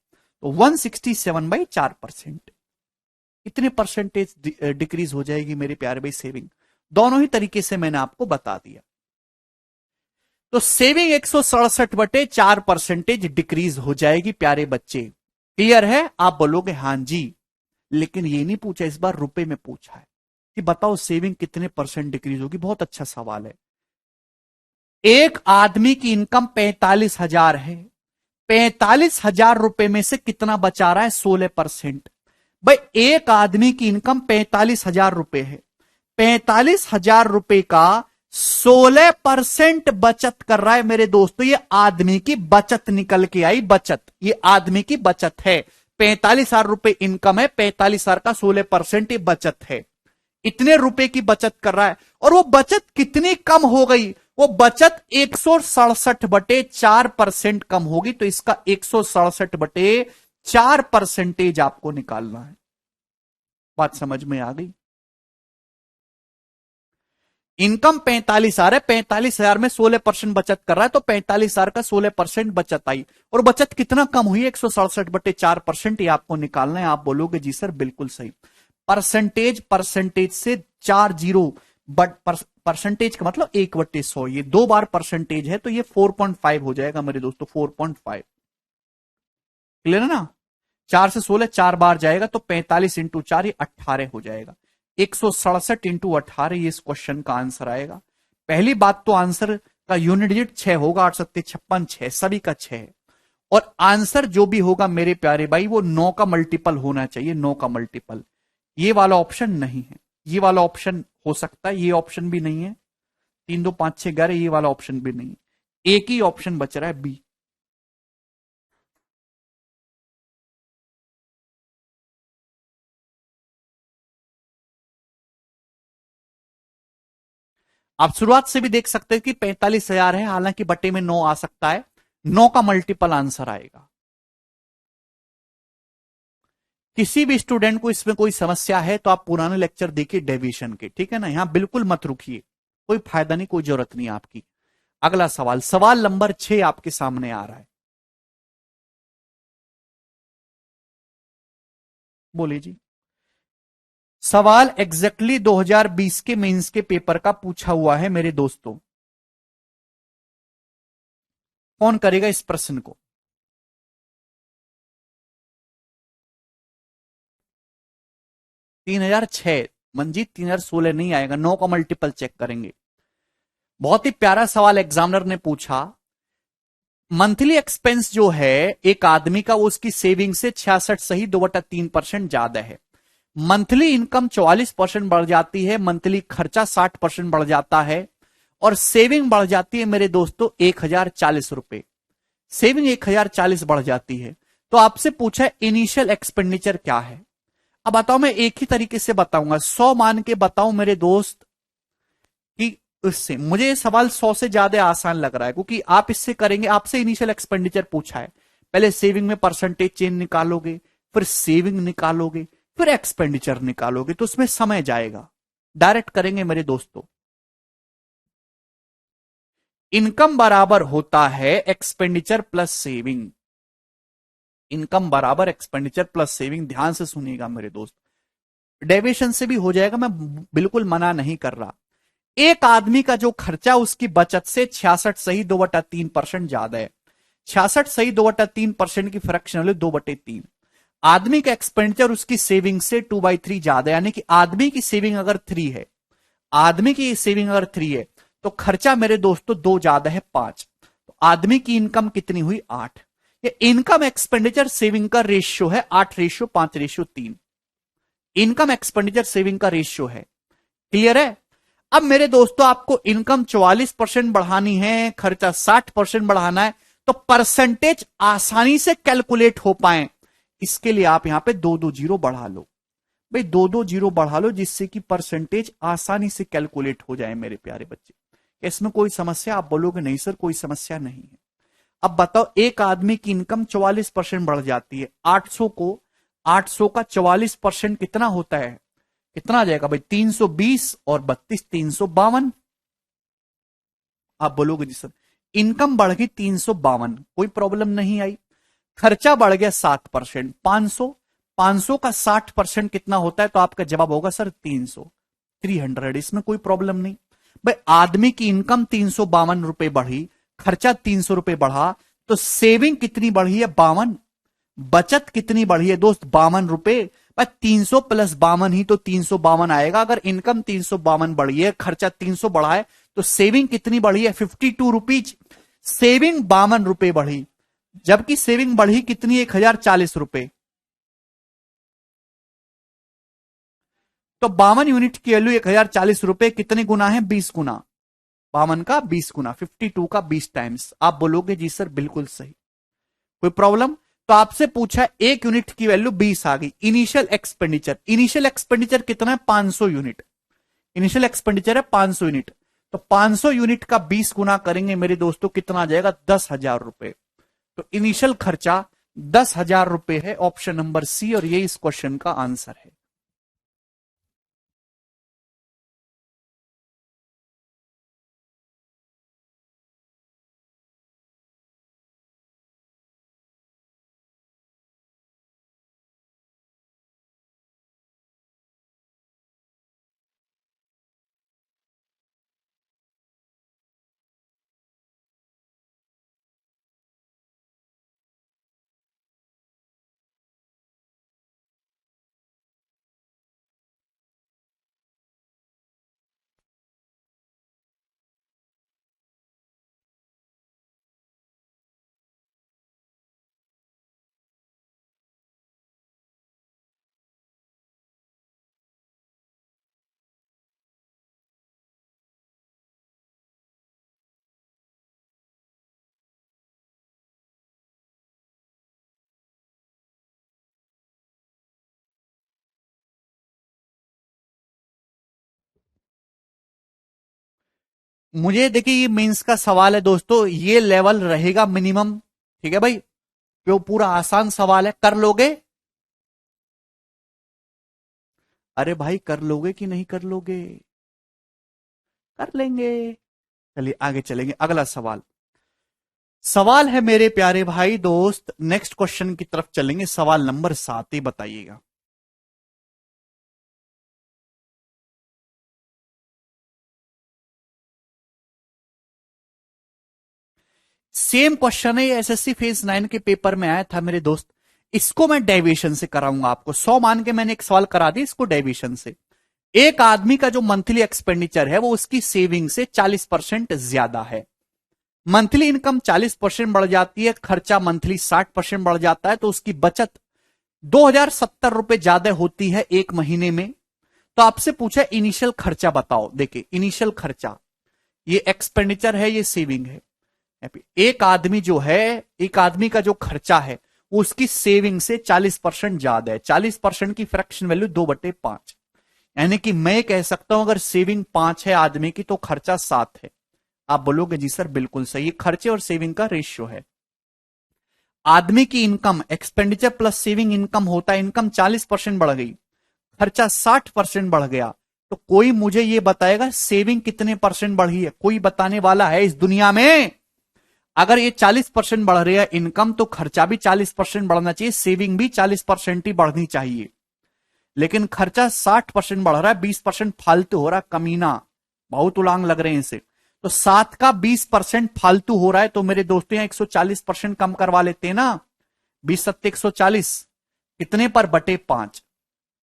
तो 167/4%। कितने परसेंटेज डिक्रीज हो जाएगी मेरे प्यारे भाई सेविंग? दोनों ही तरीके से मैंने आपको बता दिया। तो सेविंग 167/4% डिक्रीज हो जाएगी प्यारे बच्चे। क्लियर है? आप बोलोगे हां जी, लेकिन ये नहीं पूछा, इस बार रुपए में पूछा है कि बताओ सेविंग कितने परसेंट डिक्रीज होगी। बहुत अच्छा सवाल है। एक आदमी की इनकम 45,000 है, 45,000 रुपए में से कितना बचा रहा है? 16%। भाई एक आदमी की इनकम 45,000 रुपए है, 45,000 रुपए का 16% बचत कर रहा है मेरे दोस्तों। ये आदमी की बचत निकल के आई, बचत, ये आदमी की बचत है। 45,000 रुपए इनकम है, 45,000 का 16% ये बचत है। इतने रुपए की बचत कर रहा है, और वो बचत कितनी कम हो गई? वो बचत 167/4% कम होगी। तो इसका 167/4% आपको निकालना है। बात समझ में आ गई? इनकम 45,000 है, 45,000 में 16% बचत कर रहा है, तो 45,000 का 16% बचत आई। और बचत कितना कम हुई? 167/4%। ये आपको निकालना है। आप बोलोगे जी सर बिल्कुल सही। परसेंटेज, परसेंटेज से 4 जीरो, बट परसेंटेज का मतलब 1/100, ये 2 बार परसेंटेज है तो ये 4.5 हो जाएगा मेरे दोस्तों, 4.5। क्लियर है ना? 4 से 16 4 बार जाएगा तो 45 इंटू 4 ये 18 हो जाएगा। 167 इंटू 18 ये इस क्वेश्चन का आंसर आएगा। पहली बात तो आंसर का यूनिट डिजिट 6 होगा, 8 7 56, 6 सभी का 6 है। और आंसर जो भी होगा मेरे प्यारे भाई वो 9 का मल्टीपल होना चाहिए, 9 का मल्टीपल। ये वाला ऑप्शन नहीं है, ये वाला ऑप्शन हो सकता है, ये ऑप्शन भी नहीं है। 3 2 5 6 11, ये वाला ऑप्शन भी नहीं है। एक ही ऑप्शन बच रहा है, बी। आप शुरुआत से भी देख सकते हैं कि 45,000 है, हालांकि बटे में 9 आ सकता है, 9 का मल्टीपल आंसर आएगा। किसी भी स्टूडेंट को इसमें कोई समस्या है तो आप पुराने लेक्चर देखिए डेविएशन के, ठीक है ना? यहां बिल्कुल मत रुकिए, कोई फायदा नहीं, कोई जरूरत नहीं आपकी। अगला सवाल, सवाल नंबर 6 आपके सामने आ रहा है, बोलिए जी। सवाल एग्जैक्टली 2020 के मेंस के पेपर का पूछा हुआ है मेरे दोस्तों। कौन करेगा इस प्रश्न को? 3006 मंजीत, 3016 नहीं आएगा, 9 का मल्टीपल चेक करेंगे। बहुत ही प्यारा सवाल एग्जामिनर ने पूछा। मंथली एक्सपेंस जो है एक आदमी का, वो उसकी सेविंग से 66 सही 2/3% ज्यादा है। मंथली इनकम 44% बढ़ जाती है, मंथली खर्चा 60% बढ़ जाता है, और सेविंग बढ़ जाती है मेरे दोस्तों 1040 रुपए। सेविंग 1040 बढ़ जाती है। तो आपसे पूछा है इनिशियल एक्सपेंडिचर क्या है। अब बताओ, मैं एक ही तरीके से बताऊंगा, 100 मान के बताऊं मेरे दोस्त कि उससे मुझे ये सवाल 100 से ज्यादा आसान लग रहा है, क्योंकि आप इससे करेंगे, आपसे इनिशियल एक्सपेंडिचर पूछा है, पहले सेविंग में परसेंटेज चेंज निकालोगे, फिर सेविंग निकालोगे, फिर एक्सपेंडिचर निकालोगे, तो उसमें समय जाएगा। डायरेक्ट करेंगे मेरे दोस्तों। इनकम बराबर होता है एक्सपेंडिचर प्लस सेविंग। इनकम बराबर एक्सपेंडिचर प्लस सेविंग, ध्यान से सुनिएगा मेरे दोस्त। डेविएशन से भी हो जाएगा, मैं बिल्कुल मना नहीं कर रहा। एक आदमी का जो खर्चा उसकी बचत से 66 सही 2/3% ज्यादा है। 66 सही 2/3% की फ्रैक्शन वैल्यू 2/3। आदमी का एक्सपेंडिचर उसकी सेविंग से 2/3 ज्यादा है, यानी कि आदमी की सेविंग अगर 3 है, आदमी की सेविंग अगर 3 है, तो खर्चा मेरे दोस्तों 2 ज्यादा है 5। तो आदमी की इनकम कितनी हुई? 8। ये इनकम एक्सपेंडिचर सेविंग का रेशियो है 8:5:3। इनकम एक्सपेंडिचर सेविंग का रेशियो है। क्लियर है? अब मेरे दोस्तों आपको इनकम 44% बढ़ानी है, खर्चा 60% बढ़ाना है, तो परसेंटेज आसानी से कैलकुलेट हो पाए, इसके लिए आप यहां पे 2-2 जीरो बढ़ा लो। भाई 2-2 जीरो बढ़ा लो, जिससे कि परसेंटेज आसानी से कैलकुलेट हो जाए मेरे प्यारे बच्चे। इसमें कोई समस्या? आप बोलोगे नहीं सर कोई समस्या नहीं है। अब बताओ, एक आदमी की इनकम 44% बढ़ जाती है, 800 का 44% कितना होता है? कितना आ जाएगा भाई? 320 और 32 352। आप बोलोगे जी सर इनकम बढ़ गई 352, कोई प्रॉब्लम नहीं आई। खर्चा बढ़ गया 7%, 500। 500 का 60% कितना होता है? तो आपका जवाब होगा सर 300। इसमें कोई प्रॉब्लम नहीं। भाई आदमी की इनकम 352 रुपए बढ़ी, खर्चा 300 रुपए बढ़ा, तो सेविंग कितनी बढ़ी है? 52। बचत कितनी बढ़ी है दोस्त? 52 रुपए। 300 प्लस 52 ही तो 352 आएगा। अगर इनकम 352 बढ़ी है, खर्चा 300 बढ़ा है, तो सेविंग कितनी बढ़ी है? 52 रुपीज। सेविंग 52 रुपए बढ़ी, जबकि सेविंग बढ़ी कितनी? 1040 रुपए। तो 52 यूनिट की वैल्यू 1040 रुपए कितने गुना है? 20 गुना। 52 का 20 गुना, 52 का 20 टाइम्स। आप बोलोगे जी सर बिल्कुल सही, कोई प्रॉब्लम? तो आपसे पूछा 1 यूनिट की वैल्यू 20 आ गई। इनिशियल एक्सपेंडिचर, इनिशियल एक्सपेंडिचर कितना है? 500 यूनिट। इनिशियल एक्सपेंडिचर है 500 यूनिट। तो 500 यूनिट का 20 गुना करेंगे मेरे दोस्तों, कितना आ जाएगा? 10,000 रुपए। तो इनिशियल खर्चा 10,000 रुपए है, ऑप्शन नंबर सी, और ये इस क्वेश्चन का आंसर है। मुझे देखिए, ये मेंस का सवाल है दोस्तों, ये लेवल रहेगा मिनिमम। ठीक है भाई, जो पूरा आसान सवाल है, कर लोगे? अरे भाई कर लोगे कि नहीं कर लोगे? कर लेंगे। चलिए आगे चलेंगे, अगला सवाल। सवाल है मेरे प्यारे भाई दोस्त, नेक्स्ट क्वेश्चन की तरफ चलेंगे। सवाल नंबर 7 ही बताइएगा। सेम क्वेश्चन है, एसएससी फेज 9 के पेपर में आया था मेरे दोस्त। इसको मैं डेविएशन से कराऊंगा आपको। 100 मान के मैंने एक सवाल करा दिया, इसको डेविएशन से। एक आदमी का जो मंथली एक्सपेंडिचर है वो उसकी सेविंग से 40% ज्यादा है। मंथली इनकम 40% बढ़ जाती है, खर्चा मंथली 60% बढ़ जाता है, तो उसकी बचत 2070 रुपए ज्यादा होती है एक महीने में। तो आपसे पूछा इनिशियल खर्चा बताओ। देखिए इनिशियल खर्चा, ये एक्सपेंडिचर है, ये सेविंग है। एक आदमी जो है, एक आदमी का जो खर्चा है वो उसकी सेविंग से 40% ज्यादा है। 40% की फ्रैक्शन वैल्यू 2/5, यानी कि मैं कह सकता हूं अगर सेविंग 5 है आदमी की तो खर्चा 7 है। आप बोलोगे जी सर बिल्कुल सही, खर्चे और सेविंग का रेशियो है। आदमी की income, expenditure plus saving income होता है, इनकम 40% बढ़ गई, खर्चा 60% बढ़ गया, तो कोई मुझे यह बताएगा सेविंग कितने परसेंट बढ़ी है? कोई बताने वाला है इस दुनिया में? अगर ये 40% बढ़ रही है इनकम, तो खर्चा भी 40% बढ़ना चाहिए, सेविंग भी 40% ही बढ़नी चाहिए। लेकिन खर्चा 60% बढ़ रहा है, 20% फालतू हो रहा है। कमीना, बहुत उलांग लग रहे हैं इसे। तो 7 का 20% फालतू हो रहा है, तो मेरे दोस्तों यहां 140% कम करवा लेते हैं ना। 20 सत्ते 140, कितने पर बटे 5?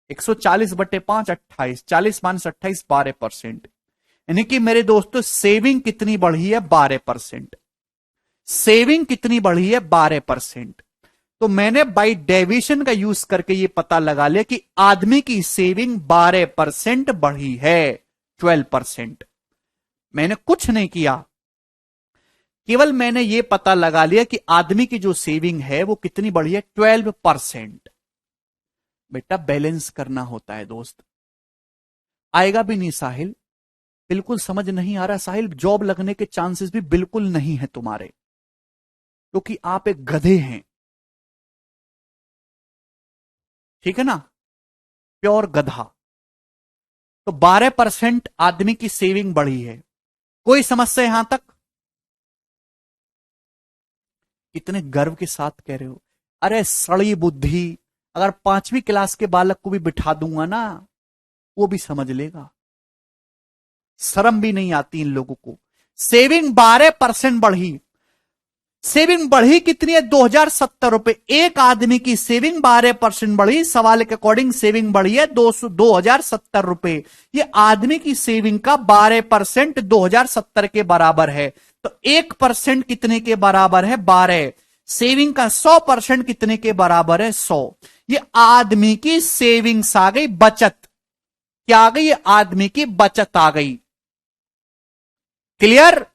140/5 28, 40 माइनस 28 12%। यानी कि मेरे दोस्तों सेविंग कितनी बढ़ी है? 12%। सेविंग कितनी बढ़ी है? 12%। तो मैंने बाई डेविएशन का यूज करके ये पता लगा लिया कि आदमी की सेविंग 12% बढ़ी है, 12%। मैंने कुछ नहीं किया, केवल मैंने ये पता लगा लिया कि आदमी की जो सेविंग है वो कितनी बढ़ी है, 12%। बेटा बैलेंस करना होता है दोस्त। आएगा भी नहीं साहिल, बिल्कुल समझ नहीं आ रहा साहिल। जॉब लगने के चांसेस भी बिल्कुल नहीं है तुम्हारे, क्योंकि आप एक गधे हैं, ठीक है ना, प्योर गधा। तो 12% आदमी की सेविंग बढ़ी है। कोई समस्या यहां तक? इतने गर्व के साथ कह रहे हो? अरे सड़ी बुद्धि, अगर 5वीं क्लास के बालक को भी बिठा दूंगा ना, वो भी समझ लेगा। शर्म भी नहीं आती इन लोगों को। सेविंग 12% बढ़ी। सेविंग बढ़ी कितनी है? 2070 रुपए। एक आदमी की सेविंग 12% बढ़ी। सवाल के अकॉर्डिंग सेविंग बढ़ी है 2070 रुपए। ये आदमी की सेविंग का 12% 2070 के बराबर है। तो 1% कितने के बराबर है? 12। सेविंग का 100% कितने के बराबर है? 100। ये आदमी की सेविंग्स आ गई, बचत क्या आ गई? ये आदमी की बचत आ गई। क्लियर?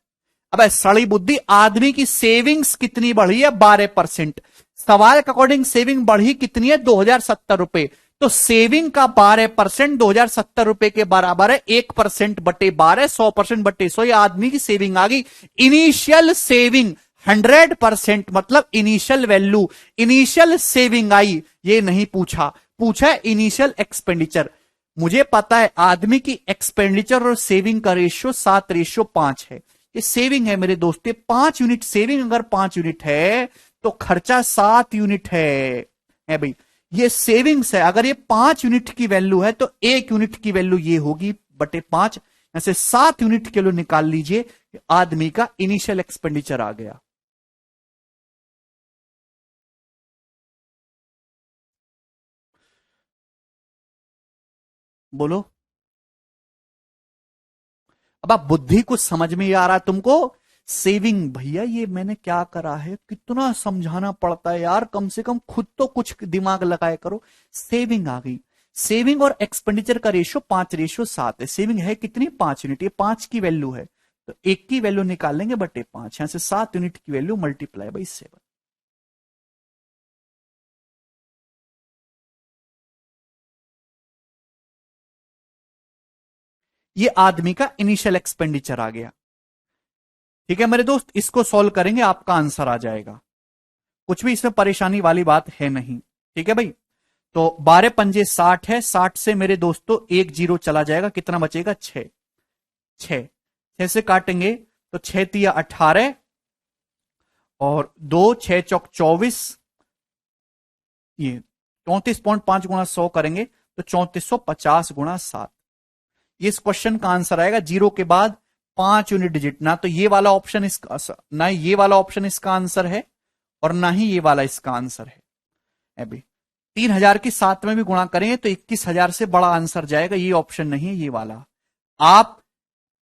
अब सड़ी बुद्धि, आदमी की सेविंग्स कितनी बढ़ी है? 12%। सवाल के अकॉर्डिंग सेविंग बढ़ी कितनी है? 2070 रुपए। तो सेविंग का 12% 2070 रुपए के बराबर है 1% बटे 12, 100% बटे 100। ये आदमी की सेविंग आ गई। इनिशियल सेविंग 100%, मतलब इनिशियल वैल्यू, इनिशियल सेविंग आई। ये नहीं पूछा, पूछा इनिशियल एक्सपेंडिचर। मुझे पता है आदमी की एक्सपेंडिचर और सेविंग का रेशियो 7:5 है। ये सेविंग है मेरे दोस्त, 5 यूनिट सेविंग अगर 5 यूनिट है तो खर्चा 7 यूनिट है भाई। ये सेविंग्स है, अगर ये 5 यूनिट की वैल्यू है तो 1 यूनिट की वैल्यू ये होगी बटे 5। ऐसे 7 यूनिट के लिए निकाल लीजिए, आदमी का इनिशियल एक्सपेंडिचर आ गया। बोलो। अब आप बुद्धि कुछ समझ में आ रहा है तुमको? सेविंग भैया, ये मैंने क्या करा है, कितना समझाना पड़ता है यार, कम से कम खुद तो कुछ दिमाग लगाया करो। सेविंग आ गई। सेविंग और एक्सपेंडिचर का रेशियो 5:7 है। सेविंग है कितनी? 5 यूनिट। ये 5 की वैल्यू है, तो 1 की वैल्यू निकालेंगे बटे 5, यहां से 7 यूनिट की वैल्यू मल्टीप्लाई बाई 7। ये आदमी का इनिशियल एक्सपेंडिचर आ गया। ठीक है मेरे दोस्त, इसको सॉल्व करेंगे, आपका आंसर आ जाएगा। कुछ भी इसमें परेशानी वाली बात है नहीं। ठीक है भाई। तो 12×5 = 60 है। 60 से मेरे दोस्तों 1 0 चला जाएगा, कितना बचेगा? 6। 6 6 से काटेंगे तो 6 तिया 18 और 2 6 चौक 24, ये 34.5 गुणा 100 करेंगे तो 3450 गुणा 7। ये इस क्वेश्चन का आंसर आएगा। जीरो के बाद 5 यूनिट डिजिट। ना तो ये वाला ऑप्शन इसका, ना ये वाला ऑप्शन इसका आंसर है और ना ही ये वाला इसका आंसर है। अभी 3000 की 7 में भी गुणा करेंगे तो 21,000 से बड़ा आंसर जाएगा। ये ऑप्शन नहीं है ये वाला। आप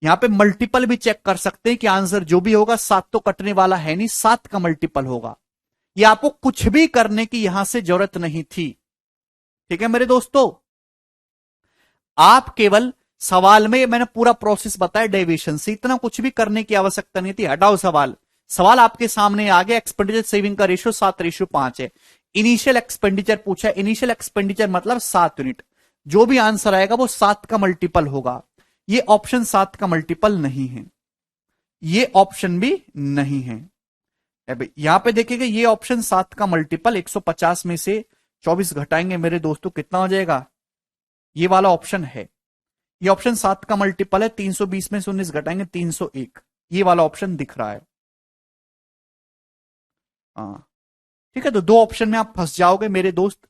यहां पे मल्टीपल भी चेक कर सकते हैं कि आंसर जो भी होगा 7 तो कटने वाला है नहीं, 7 का मल्टीपल होगा। ये आपको कुछ भी करने की यहां से जरूरत नहीं थी। ठीक है मेरे दोस्तों, आप केवल सवाल में मैंने पूरा प्रोसेस बताया डेविएशन से, इतना कुछ भी करने की आवश्यकता नहीं थी। हटाओ सवाल, सवाल आपके सामने आ गया। एक्सपेंडिचर सेविंग का रेशियो 7:5 है। इनिशियल एक्सपेंडिचर पूछा है, इनिशियल एक्सपेंडिचर मतलब 7 यूनिट। जो भी आंसर आएगा वो 7 का मल्टीपल होगा। ये ऑप्शन 7 का मल्टीपल नहीं है, ये ऑप्शन भी नहीं है। यहां पे देखिएगा ये ऑप्शन 7 का मल्टीपल 150 में से 24 घटाएंगे मेरे दोस्तों कितना हो जाएगा, ये वाला ऑप्शन है। ये ऑप्शन 7 का मल्टीपल है। 320 में से 19 घटाएंगे 301, ये वाला ऑप्शन दिख रहा है। हाँ ठीक है, तो 2 ऑप्शन में आप फंस जाओगे मेरे दोस्त,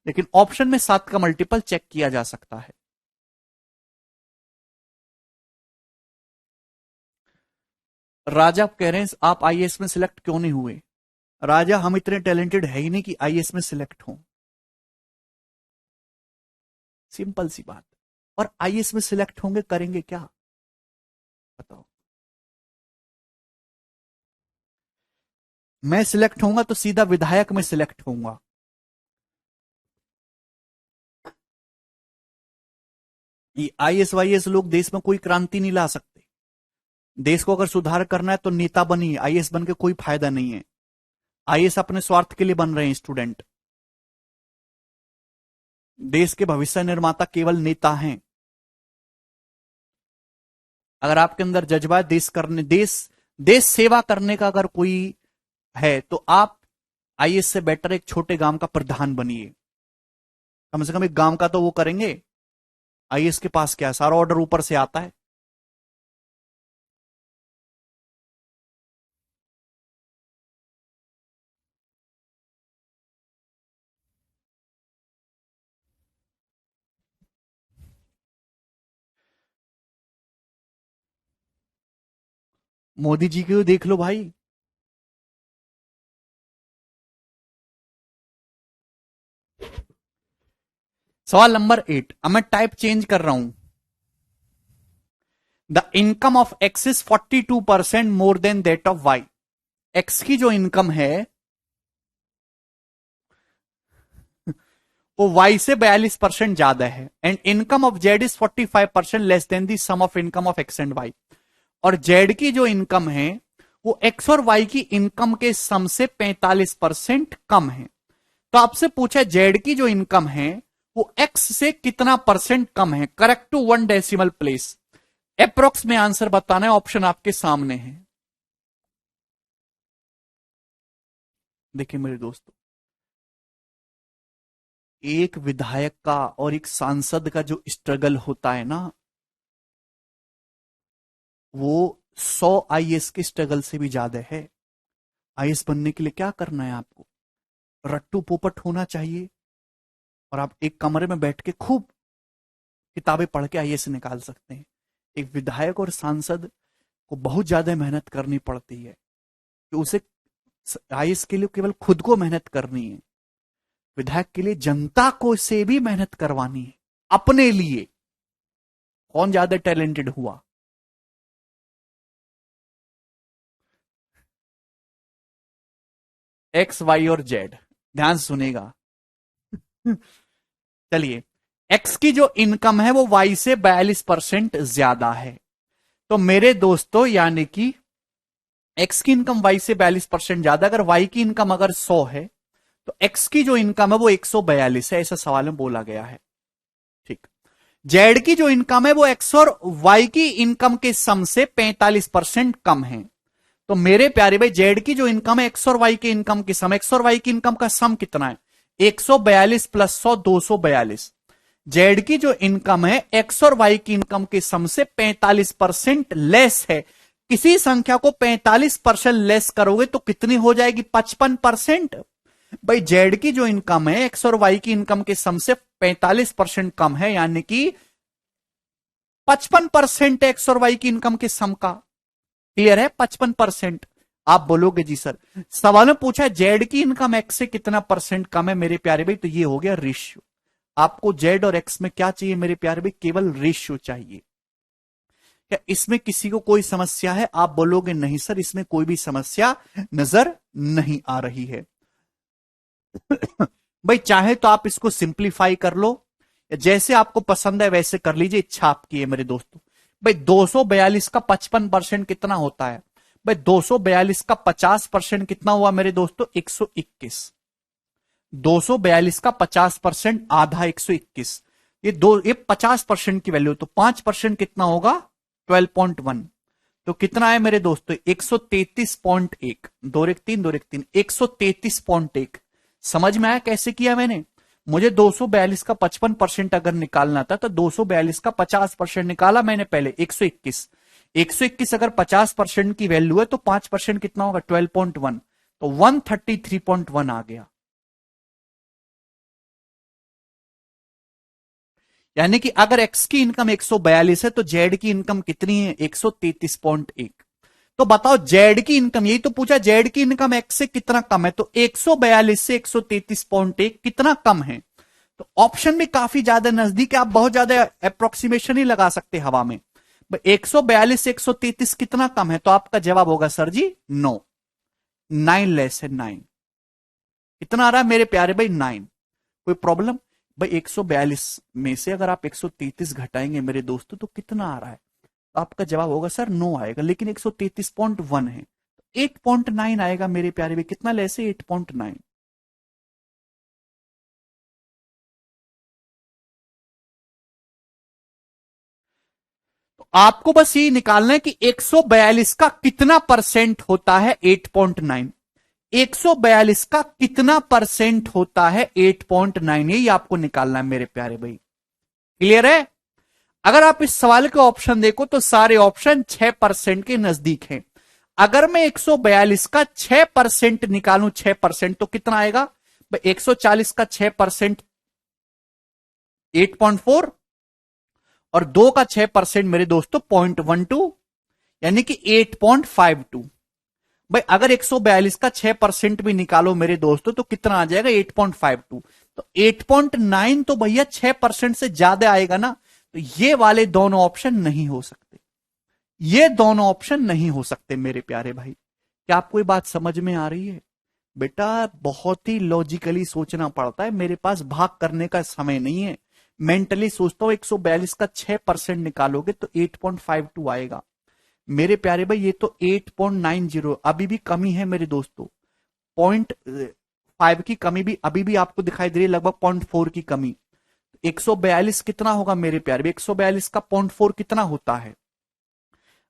लेकिन ऑप्शन में 7 का मल्टीपल चेक किया जा सकता है। राजा कह रहे हैं आप आईएएस में सिलेक्ट क्यों नहीं हुए? राजा हम इतने टैलेंटेड है ही नहीं कि आईएएस में सिलेक्ट हों, सिंपल सी बात। और आईएएस में सिलेक्ट होंगे करेंगे क्या बताओ? मैं सिलेक्ट होऊंगा तो सीधा विधायक में सिलेक्ट होऊंगा। ये आईएएस वाईएएस लोग देश में कोई क्रांति नहीं ला सकते। देश को अगर सुधार करना है तो नेता बनिए, आईएएस बन के कोई फायदा नहीं है। आईएएस अपने स्वार्थ के लिए बन रहे हैं स्टूडेंट। देश के भविष्य निर्माता केवल नेता हैं। अगर आपके अंदर जज्बा है देश करने, देश सेवा करने का अगर कोई है तो आप आईएएस से बेटर एक छोटे गांव का प्रधान बनिए। कम से कम एक गांव का तो वो करेंगे। आईएएस के पास क्या है, सारा ऑर्डर ऊपर से आता है। मोदी जी को देख लो भाई। सवाल नंबर 8, अब मैं टाइप चेंज कर रहा हूं। The income of X is 42% more than that of Y. X की जो इनकम है वो वाई से 42% ज्यादा है। And income of Z is 45% less than the sum of income of X and Y. और जेड की जो इनकम है वो एक्स और वाई की इनकम के सम से 45% कम है। तो आपसे पूछा जेड की जो इनकम है वो एक्स से कितना परसेंट कम है। Correct to 1 decimal place. Approx में आंसर बताना है, ऑप्शन आपके सामने है। देखिए मेरे दोस्तों, एक विधायक का और एक सांसद का जो स्ट्रगल होता है ना, वो 100 आईएएस के स्ट्रगल से भी ज्यादा है। आईएएस बनने के लिए क्या करना है आपको, रट्टू पोपट होना चाहिए और आप एक कमरे में बैठ के खूब किताबें पढ़ के आईएएस निकाल सकते हैं। एक विधायक और सांसद को बहुत ज्यादा मेहनत करनी पड़ती है कि उसे आईएएस के लिए केवल खुद को मेहनत करनी है, विधायक के लिए जनता को से भी मेहनत करवानी है अपने लिए। कौन ज्यादा टैलेंटेड हुआ? एक्स वाई और जेड, ध्यान सुनेगा। चलिए, एक्स की जो इनकम है वो वाई से 42% ज्यादा है। तो मेरे दोस्तों यानी कि एक्स की इनकम वाई से 42% ज्यादा। अगर वाई की इनकम अगर 100 है तो एक्स की जो इनकम है वो 142 है, ऐसा सवाल में बोला गया है। ठीक। जेड की जो इनकम है वो एक्स और वाई की इनकम के सम से 45% कम है। तो मेरे प्यारे भाई, जेड की जो इनकम है एक्स और वाई की इनकम की सम, एक्स और वाई की इनकम का सम कितना है? 142 प्लस 100 242। जेड की जो इनकम है एक्स और वाई की इनकम के सम से 45% लेस है। किसी संख्या को 45% लेस करोगे तो कितनी हो जाएगी? 55%। भाई जेड की जो इनकम है एक्स और वाई की इनकम के सम से 45% कम है, यानी कि 55% एक्स और वाई की इनकम के सम का। क्लियर है? 55%। आप बोलोगे जी सर, सवाल में पूछा जेड की इनकम एक्स से कितना परसेंट कम है मेरे प्यारे भाई, तो ये हो गया रेशियो। आपको जेड और एक्स में क्या चाहिए मेरे प्यारे भाई? केवल रेशियो चाहिए। क्या इसमें किसी को कोई समस्या है? आप बोलोगे नहीं सर, इसमें कोई भी समस्या नजर नहीं आ रही है। भाई चाहे तो आप इसको सिंप्लीफाई कर लो, जैसे आपको पसंद है वैसे कर लीजिए, इच्छा आपकी है मेरे दोस्तों। भाई 242 का 55% कितना होता है? भाई 242 का 50% कितना हुआ मेरे दोस्तों? 121। 242 का 50% आधा 121, ये 50% की वैल्यू, तो 5% कितना होगा? 12.1। तो कितना है मेरे दोस्तों? 133.1। 2 3 2 3 133.1। समझ में आया कैसे किया मैंने? मुझे 242 का 55% अगर निकालना था तो 242 का 50% निकाला मैंने पहले, 121। 121 अगर 50% की वैल्यू है तो 5% कितना होगा? 12.1। तो 133.1 आ गया। यानी कि अगर एक्स की इनकम 142 है तो जेड की इनकम कितनी है? 133.1। तो बताओ जेड की इनकम, यही तो पूछा, जेड की इनकम एक्स से कितना कम है, तो 142 से 133.1 कितना कम है? तो ऑप्शन भी काफी ज्यादा नजदीक है, आप बहुत ज्यादा अप्रोक्सीमेशन ही लगा सकते हवा में। 142 से 133 कितना कम है? तो आपका जवाब होगा सर जी 9। 9 लेस है 9। कितना आ रहा है मेरे प्यारे भाई? 9। कोई प्रॉब्लम? भाई 142 में से अगर आप 133 घटाएंगे मेरे दोस्तों तो कितना आ रहा है? तो आपका जवाब होगा सर 9 आएगा, लेकिन 133.1 है, 8.9 आएगा मेरे प्यारे भाई। कितना लेस है? 8.9। तो आपको बस ये निकालना है कि 142 का कितना परसेंट होता है 8.9। 142 का कितना परसेंट होता है 8.9, यही आपको निकालना है मेरे प्यारे भाई। क्लियर है? अगर आप इस सवाल के ऑप्शन देखो तो सारे ऑप्शन 6% के नजदीक हैं। अगर मैं 142 का 6% निकालूं, 6% तो कितना आएगा? 140 का 6% 8.4, और 2 का 6% मेरे दोस्तों 0.12, यानी कि 8.52। भाई अगर 142 का 6% भी निकालो मेरे दोस्तों तो कितना आ जाएगा? 8.52। तो 8.9 तो भैया 6% से ज्यादा आएगा ना, तो ये वाले दोनों ऑप्शन नहीं हो सकते। ये दोनों ऑप्शन नहीं हो सकते मेरे प्यारे भाई। क्या आपको ये बात समझ में आ रही है? बेटा बहुत ही लॉजिकली सोचना पड़ता है, मेरे पास भाग करने का समय नहीं है। मेंटली सोचता हूं 142 का 6% निकालोगे तो 8.52 आएगा। मेरे प्यारे भाई ये तो 8.90, अभी भी कमी है मेरे दोस्तों। 0.5 की कमी भी अभी भी आपको दिखाई दे रही है, लगभग 0.4 की कमी। 142 कितना होगा मेरे प्यारे भाई? 142 का 0.4 कितना होता है?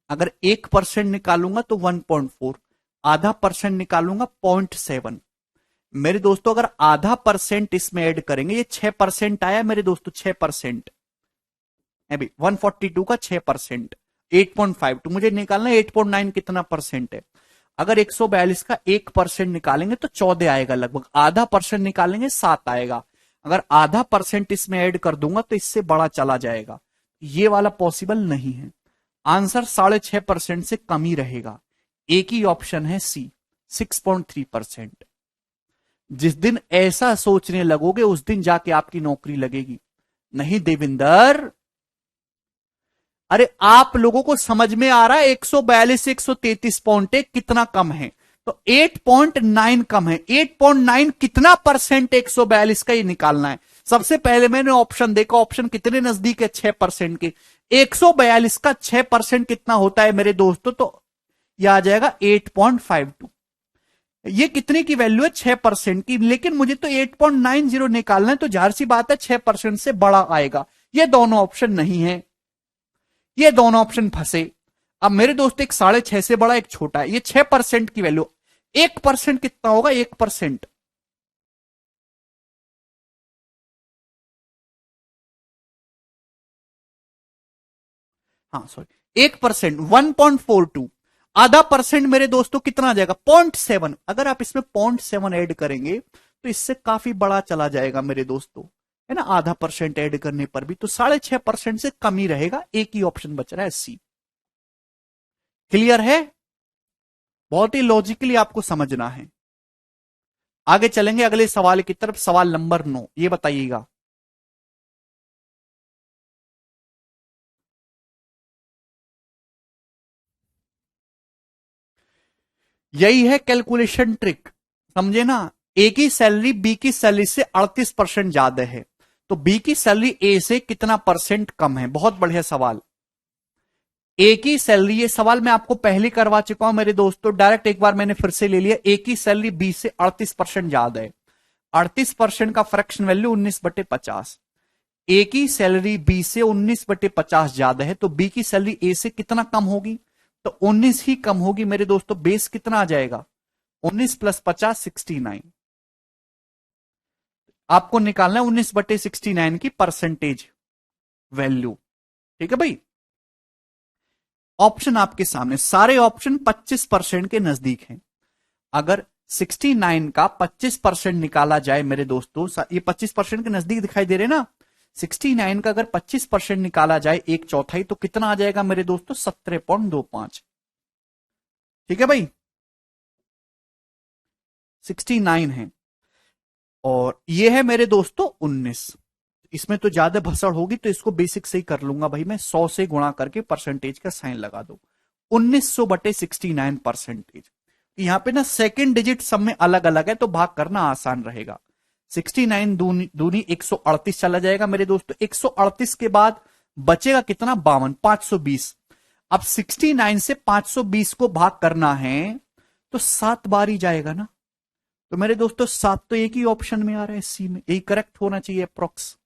अगर 1% निकालूंगा तो 1.4, आधा परसेंट निकालूंगा 0.7। मेरे दोस्तों अगर आधा परसेंट इसमें ऐड करेंगे, ये 6% आया मेरे दोस्तों, 6% है भाई। 142 का 6%, 8.52 मुझे निकालना है। 8.9 कितना परसेंट है? अगर 142 का 1% निकालेंगे तो 14 आएगा लगभग, आधा परसेंट निकालेंगे 7 आएगा। अगर आधा परसेंट इसमें ऐड कर दूंगा तो इससे बड़ा चला जाएगा, ये वाला पॉसिबल नहीं है। आंसर 6.5% से कम ही रहेगा। एक ही ऑप्शन है सी, 6.3%। जिस दिन ऐसा सोचने लगोगे उस दिन जाके आपकी नौकरी लगेगी। नहीं देविंदर, अरे आप लोगों को समझ में आ रहा है 142 से 133.1 कितना कम है? तो 8.9 कम है। 8.9 कितना परसेंट 142 का ये निकालना है। सबसे पहले मैंने ऑप्शन देखा, ऑप्शन कितने नजदीक है? 6% के। 142 का 6% कितना होता है मेरे दोस्तों? तो यह आ जाएगा 8.52। ये कितने की वैल्यू है? 6% की, लेकिन मुझे तो 8.90 निकालना है, तो जाहिर सी बात है 6% से बड़ा आएगा। ये दोनों ऑप्शन नहीं है, ये दोनों ऑप्शन फंसे। अब मेरे दोस्त एक 6.5 से बड़ा, एक छोटा है, ये 6% की वैल्यू। 1% कितना होगा? 1%। हाँ सॉरी 1%, 1.42, आधा परसेंट मेरे दोस्तों कितना आ जाएगा 0.7। अगर आप इसमें 0.7 ऐड करेंगे तो इससे काफी बड़ा चला जाएगा मेरे दोस्तों, है ना। आधा परसेंट ऐड करने पर भी तो 6.5% से कम ही रहेगा। एक ही ऑप्शन बच रहा है सी। क्लियर है? बहुत ही लॉजिकली आपको समझना है। आगे चलेंगे अगले सवाल की तरफ। सवाल नंबर 9, ये बताइएगा। यही है कैलकुलेशन ट्रिक, समझे ना। ए की सैलरी बी की सैलरी से 38% ज्यादा है, तो बी की सैलरी ए से कितना परसेंट कम है। बहुत बढ़िया सवाल। ए की सैलरी, ये सवाल मैं आपको पहले करवा चुका हूं मेरे दोस्तों, डायरेक्ट एक बार मैंने फिर से ले लिया। ए की सैलरी बी से 38% ज्यादा है। 38% का फ्रैक्शन वैल्यू 19/50। ए की सैलरी बी से 19/50 ज्यादा है, तो बी की सैलरी ए से कितना कम होगी, तो 19 ही कम होगी मेरे दोस्तों। बेस कितना आ जाएगा 19 + 50 69। आपको निकालना है 19/69 की परसेंटेज वैल्यू। ठीक है भाई। ऑप्शन आपके सामने, सारे ऑप्शन 25% के नजदीक हैं। अगर 69 का 25% निकाला जाए मेरे दोस्तों, ये 25% के नजदीक दिखाई दे रहे ना। 69 का अगर 25% निकाला जाए, एक चौथाई, तो कितना आ जाएगा मेरे दोस्तों 17.25। ठीक है भाई, 69 है और ये है मेरे दोस्तों 19। इसमें तो ज्यादा भसड़ होगी तो इसको बेसिक से ही कर लूंगा भाई मैं, 100 से गुणा करके परसेंटेज का साइन लगा दो। 1900/69 परसेंटेज। यहां पे ना सेकंड डिजिट सब में अलग अलग है तो भाग करना आसान रहेगा। 69 दूनी दूनी 138 चला जाएगा मेरे दोस्तों। 138 के बाद बचेगा कितना 52, 520। अब 69 से 520 को भाग करना है तो 7 बार ही जाएगा ना। तो मेरे दोस्तों 7 तो एक ही ऑप्शन में आ रहा है, सी में। यही करेक्ट होना चाहिए अप्रोक्स।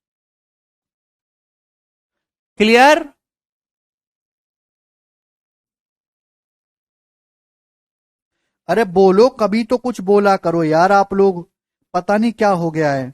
क्लियर? अरे बोलो, कभी तो कुछ बोला करो यार आप लोग, पता नहीं क्या हो गया है।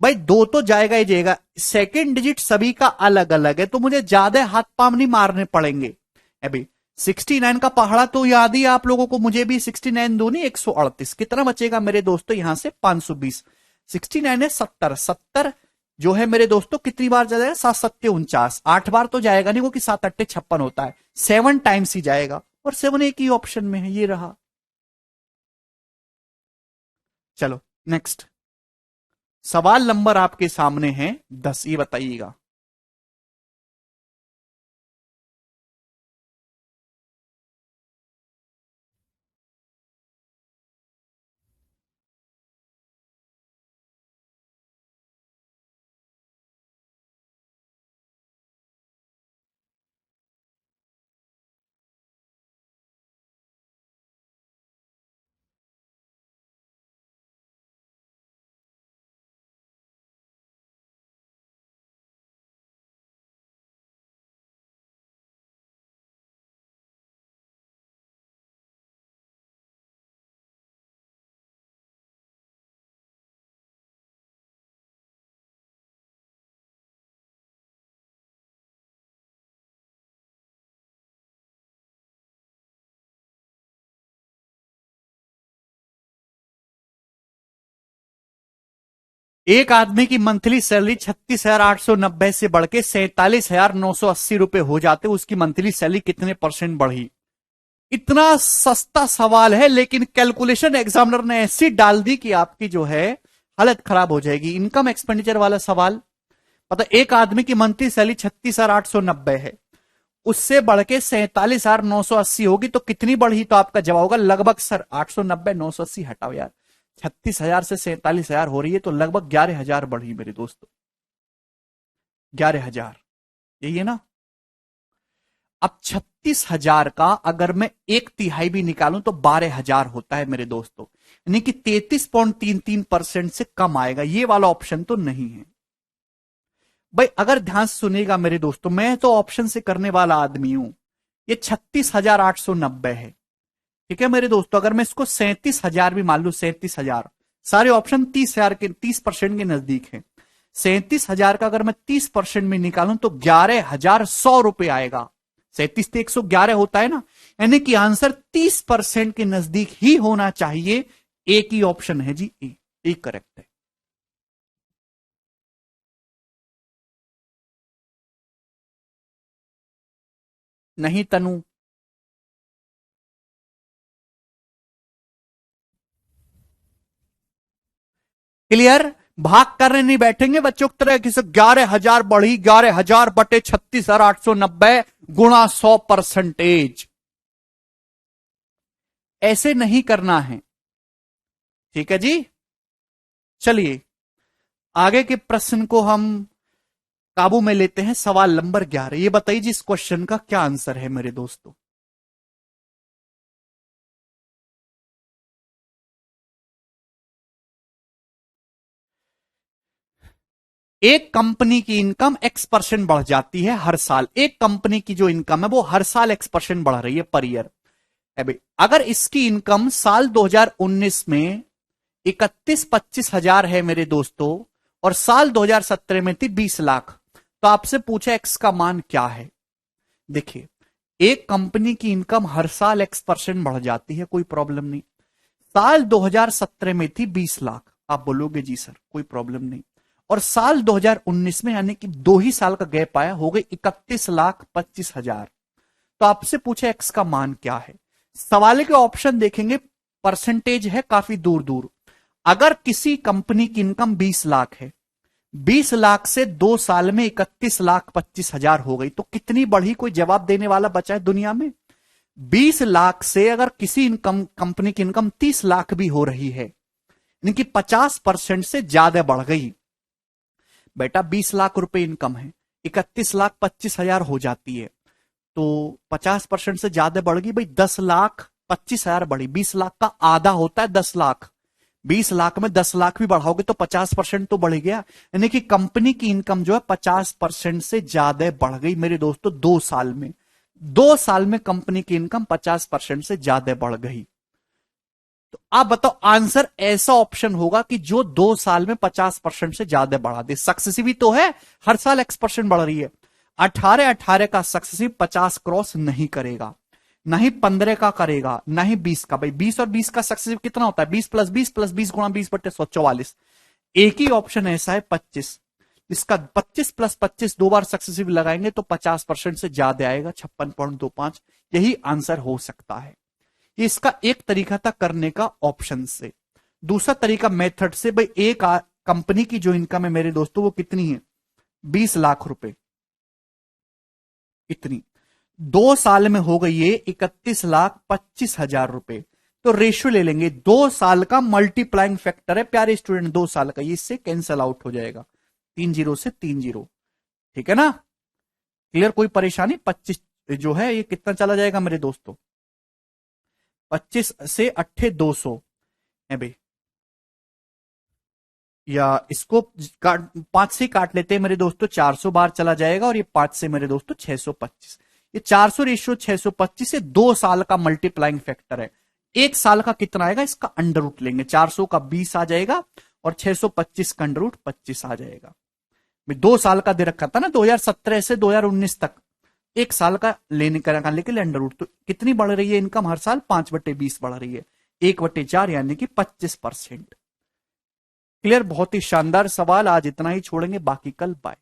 भाई दो तो जाएगा ही जाएगा, सेकंड डिजिट सभी का अलग अलग है तो मुझे ज्यादा हाथ पांव नहीं मारने पड़ेंगे। अभी 69 का पहाड़ा तो याद ही आप लोगों को, मुझे भी। 69 दूनी 138, कितना बचेगा मेरे दोस्तों यहां से 520। 69 है 70, 70 जो है मेरे दोस्तों कितनी बार जाएगा 7×7 = 49। 8 बार तो जाएगा नहीं, क्योंकि 7×8 = 56 होता है। 7 टाइम्स ही जाएगा और 7 एक ही ऑप्शन में है, ये रहा। चलो नेक्स्ट सवाल नंबर आपके सामने है 10, ये बताइएगा। एक आदमी की मंथली सैलरी 36,890 से बढ़ के 47,980 रुपए हो जाते, उसकी मंथली सैलरी कितने परसेंट बढ़ी। इतना सस्ता सवाल है, लेकिन कैलकुलेशन एग्जामिनर ने ऐसी डाल दी कि आपकी जो है हालत खराब हो जाएगी। इनकम एक्सपेंडिचर वाला सवाल। पता, एक आदमी की मंथली सैलरी 36,890 है, उससे बढ़ के 47,980 होगी तो कितनी बढ़ी, तो आपका जवाब होगा लगभग, सर 890 980 हटाओ यार, 36,000 से 47,000 हो रही है तो लगभग 11,000 बढ़ी मेरे दोस्तों। 11,000, यही है ना। अब 36,000 का अगर मैं 1/3 भी निकालूं तो 12,000 होता है मेरे दोस्तों, यानी कि 33.33% से कम आएगा। ये वाला ऑप्शन तो नहीं है भाई। अगर ध्यान से सुनिएगा मेरे दोस्तों, मैं तो ऑप्शन से करने वाला आदमी हूं। ये 36,890 है, ठीक है मेरे दोस्तों। अगर मैं इसको 37,000 भी मान लू, 37,000, सारे ऑप्शन 30,000 के 30% के नजदीक है। 37,000 का अगर मैं 30% में निकालूं तो 11,100 रुपए आएगा। 37 से 111 होता है ना, यानी कि आंसर 30% के नजदीक ही होना चाहिए। एक ही ऑप्शन है जी, ए करेक्ट है। नहीं तनु, क्लियर? भाग करने नहीं बैठेंगे बच्चों की तरह किसी 11,000 बढ़ी, 11,000 बटे 36,890 गुणा 100%। ऐसे नहीं करना है, ठीक है जी। चलिए आगे के प्रश्न को हम काबू में लेते हैं। सवाल नंबर 11, ये बताइए जी इस क्वेश्चन का क्या आंसर है मेरे दोस्तों। एक कंपनी की इनकम X% बढ़ जाती है हर साल। एक कंपनी की जो इनकम है वो हर साल X% बढ़ रही है पर ईयर। अभी अगर इसकी इनकम साल 2019 में 31-25 हजार है मेरे दोस्तों, और साल 2017 में थी 20 लाख, तो आपसे पूछा एक्स का मान क्या है। देखिए, एक कंपनी की इनकम हर साल X% बढ़ जाती है, कोई प्रॉब्लम नहीं। साल 2017 में थी 20 लाख, आप बोलोगे जी सर कोई प्रॉब्लम नहीं। और साल 2019 में यानी कि 2 ही साल का गैप आया, हो गई 31,25,000। तो आपसे पूछे एक्स का मान क्या है। सवाल के ऑप्शन देखेंगे, परसेंटेज है काफी दूर दूर। अगर किसी कंपनी की इनकम 20 लाख है, 20 लाख से 2 साल में 31,25,000 हो गई, तो कितनी बढ़ी, कोई जवाब देने वाला बचा है दुनिया में? 20 लाख से अगर किसी इनकम कंपनी की इनकम 30 लाख भी हो रही है, यानी कि 50% से ज्यादा बढ़ गई। बेटा 20 लाख रुपए इनकम है, 31,25,000 हो जाती है, तो 50% से ज्यादा बढ़ गई भाई, 10,25,000 बढ़ी। 20 लाख का आधा होता है 10 लाख, 20 लाख में 10 लाख भी बढ़ाओगे तो 50% तो बढ़ गया। यानी कि कंपनी की इनकम जो है 50% से ज्यादा बढ़ गई मेरे दोस्तों 2 साल में। 2 साल में कंपनी की इनकम 50% से ज्यादा बढ़ गई। तो आप बताओ आंसर ऐसा ऑप्शन होगा कि जो 2 साल में 50% से ज्यादा बढ़ा दे। सक्सेसिव ही तो है, हर साल X% बढ़ रही है। 18 का सक्सेसिव 50 क्रॉस नहीं करेगा, ना ही 15 का करेगा, ना ही 20 का। भाई 20 और 20 का सक्सेसिव कितना होता है? 20 प्लस 20 प्लस 20 गुणा 20 बटे 100, 44। एक ही ऑप्शन ऐसा है 25, इसका 25 प्लस 25 दो बार सक्सेसिव लगाएंगे तो 50% से ज्यादा आएगा, 56.25। यही आंसर हो सकता है। इसका एक तरीका था करने का ऑप्शन से। दूसरा तरीका मेथड से, भाई एक कंपनी की जो इनकम है मेरे दोस्तों वो कितनी है? 20 लाख रुपए, इतनी 2 साल में हो गई है 31,25,000 रुपए। तो रेशियो ले लेंगे, 2 साल का मल्टीप्लाइंग फैक्टर है प्यारे स्टूडेंट, 2 साल का, ये इससे कैंसल आउट हो जाएगा, 3 जीरो से 3 जीरो। ठीक है ना, क्लियर? कोई परेशानी? 25 जो है ये कितना चला जाएगा मेरे दोस्तों? 25 से 200 है भाई, या इसको 5 से काट लेते हैं मेरे दोस्तों, 400 बार चला जाएगा, और ये 5 से मेरे दोस्तों 625। ये 400 रेशियो 625 से 2 साल का मल्टीप्लाइंग फैक्टर है। 1 साल का कितना आएगा इसका अंडर रूट लेंगे, 400 का 20 आ जाएगा और 625 का अंडर रूट 25 आ जाएगा। 2 साल का दे रखा था ना, 2017 से 2019 तक, 1 साल का लेने का लेके अंडर रूट। तो कितनी बढ़ रही है इनकम हर साल? 5/20 बढ़ रही है, 1/4 यानी कि 25%। क्लियर? बहुत ही शानदार सवाल, आज इतना ही छोड़ेंगे, बाकी कल बाय।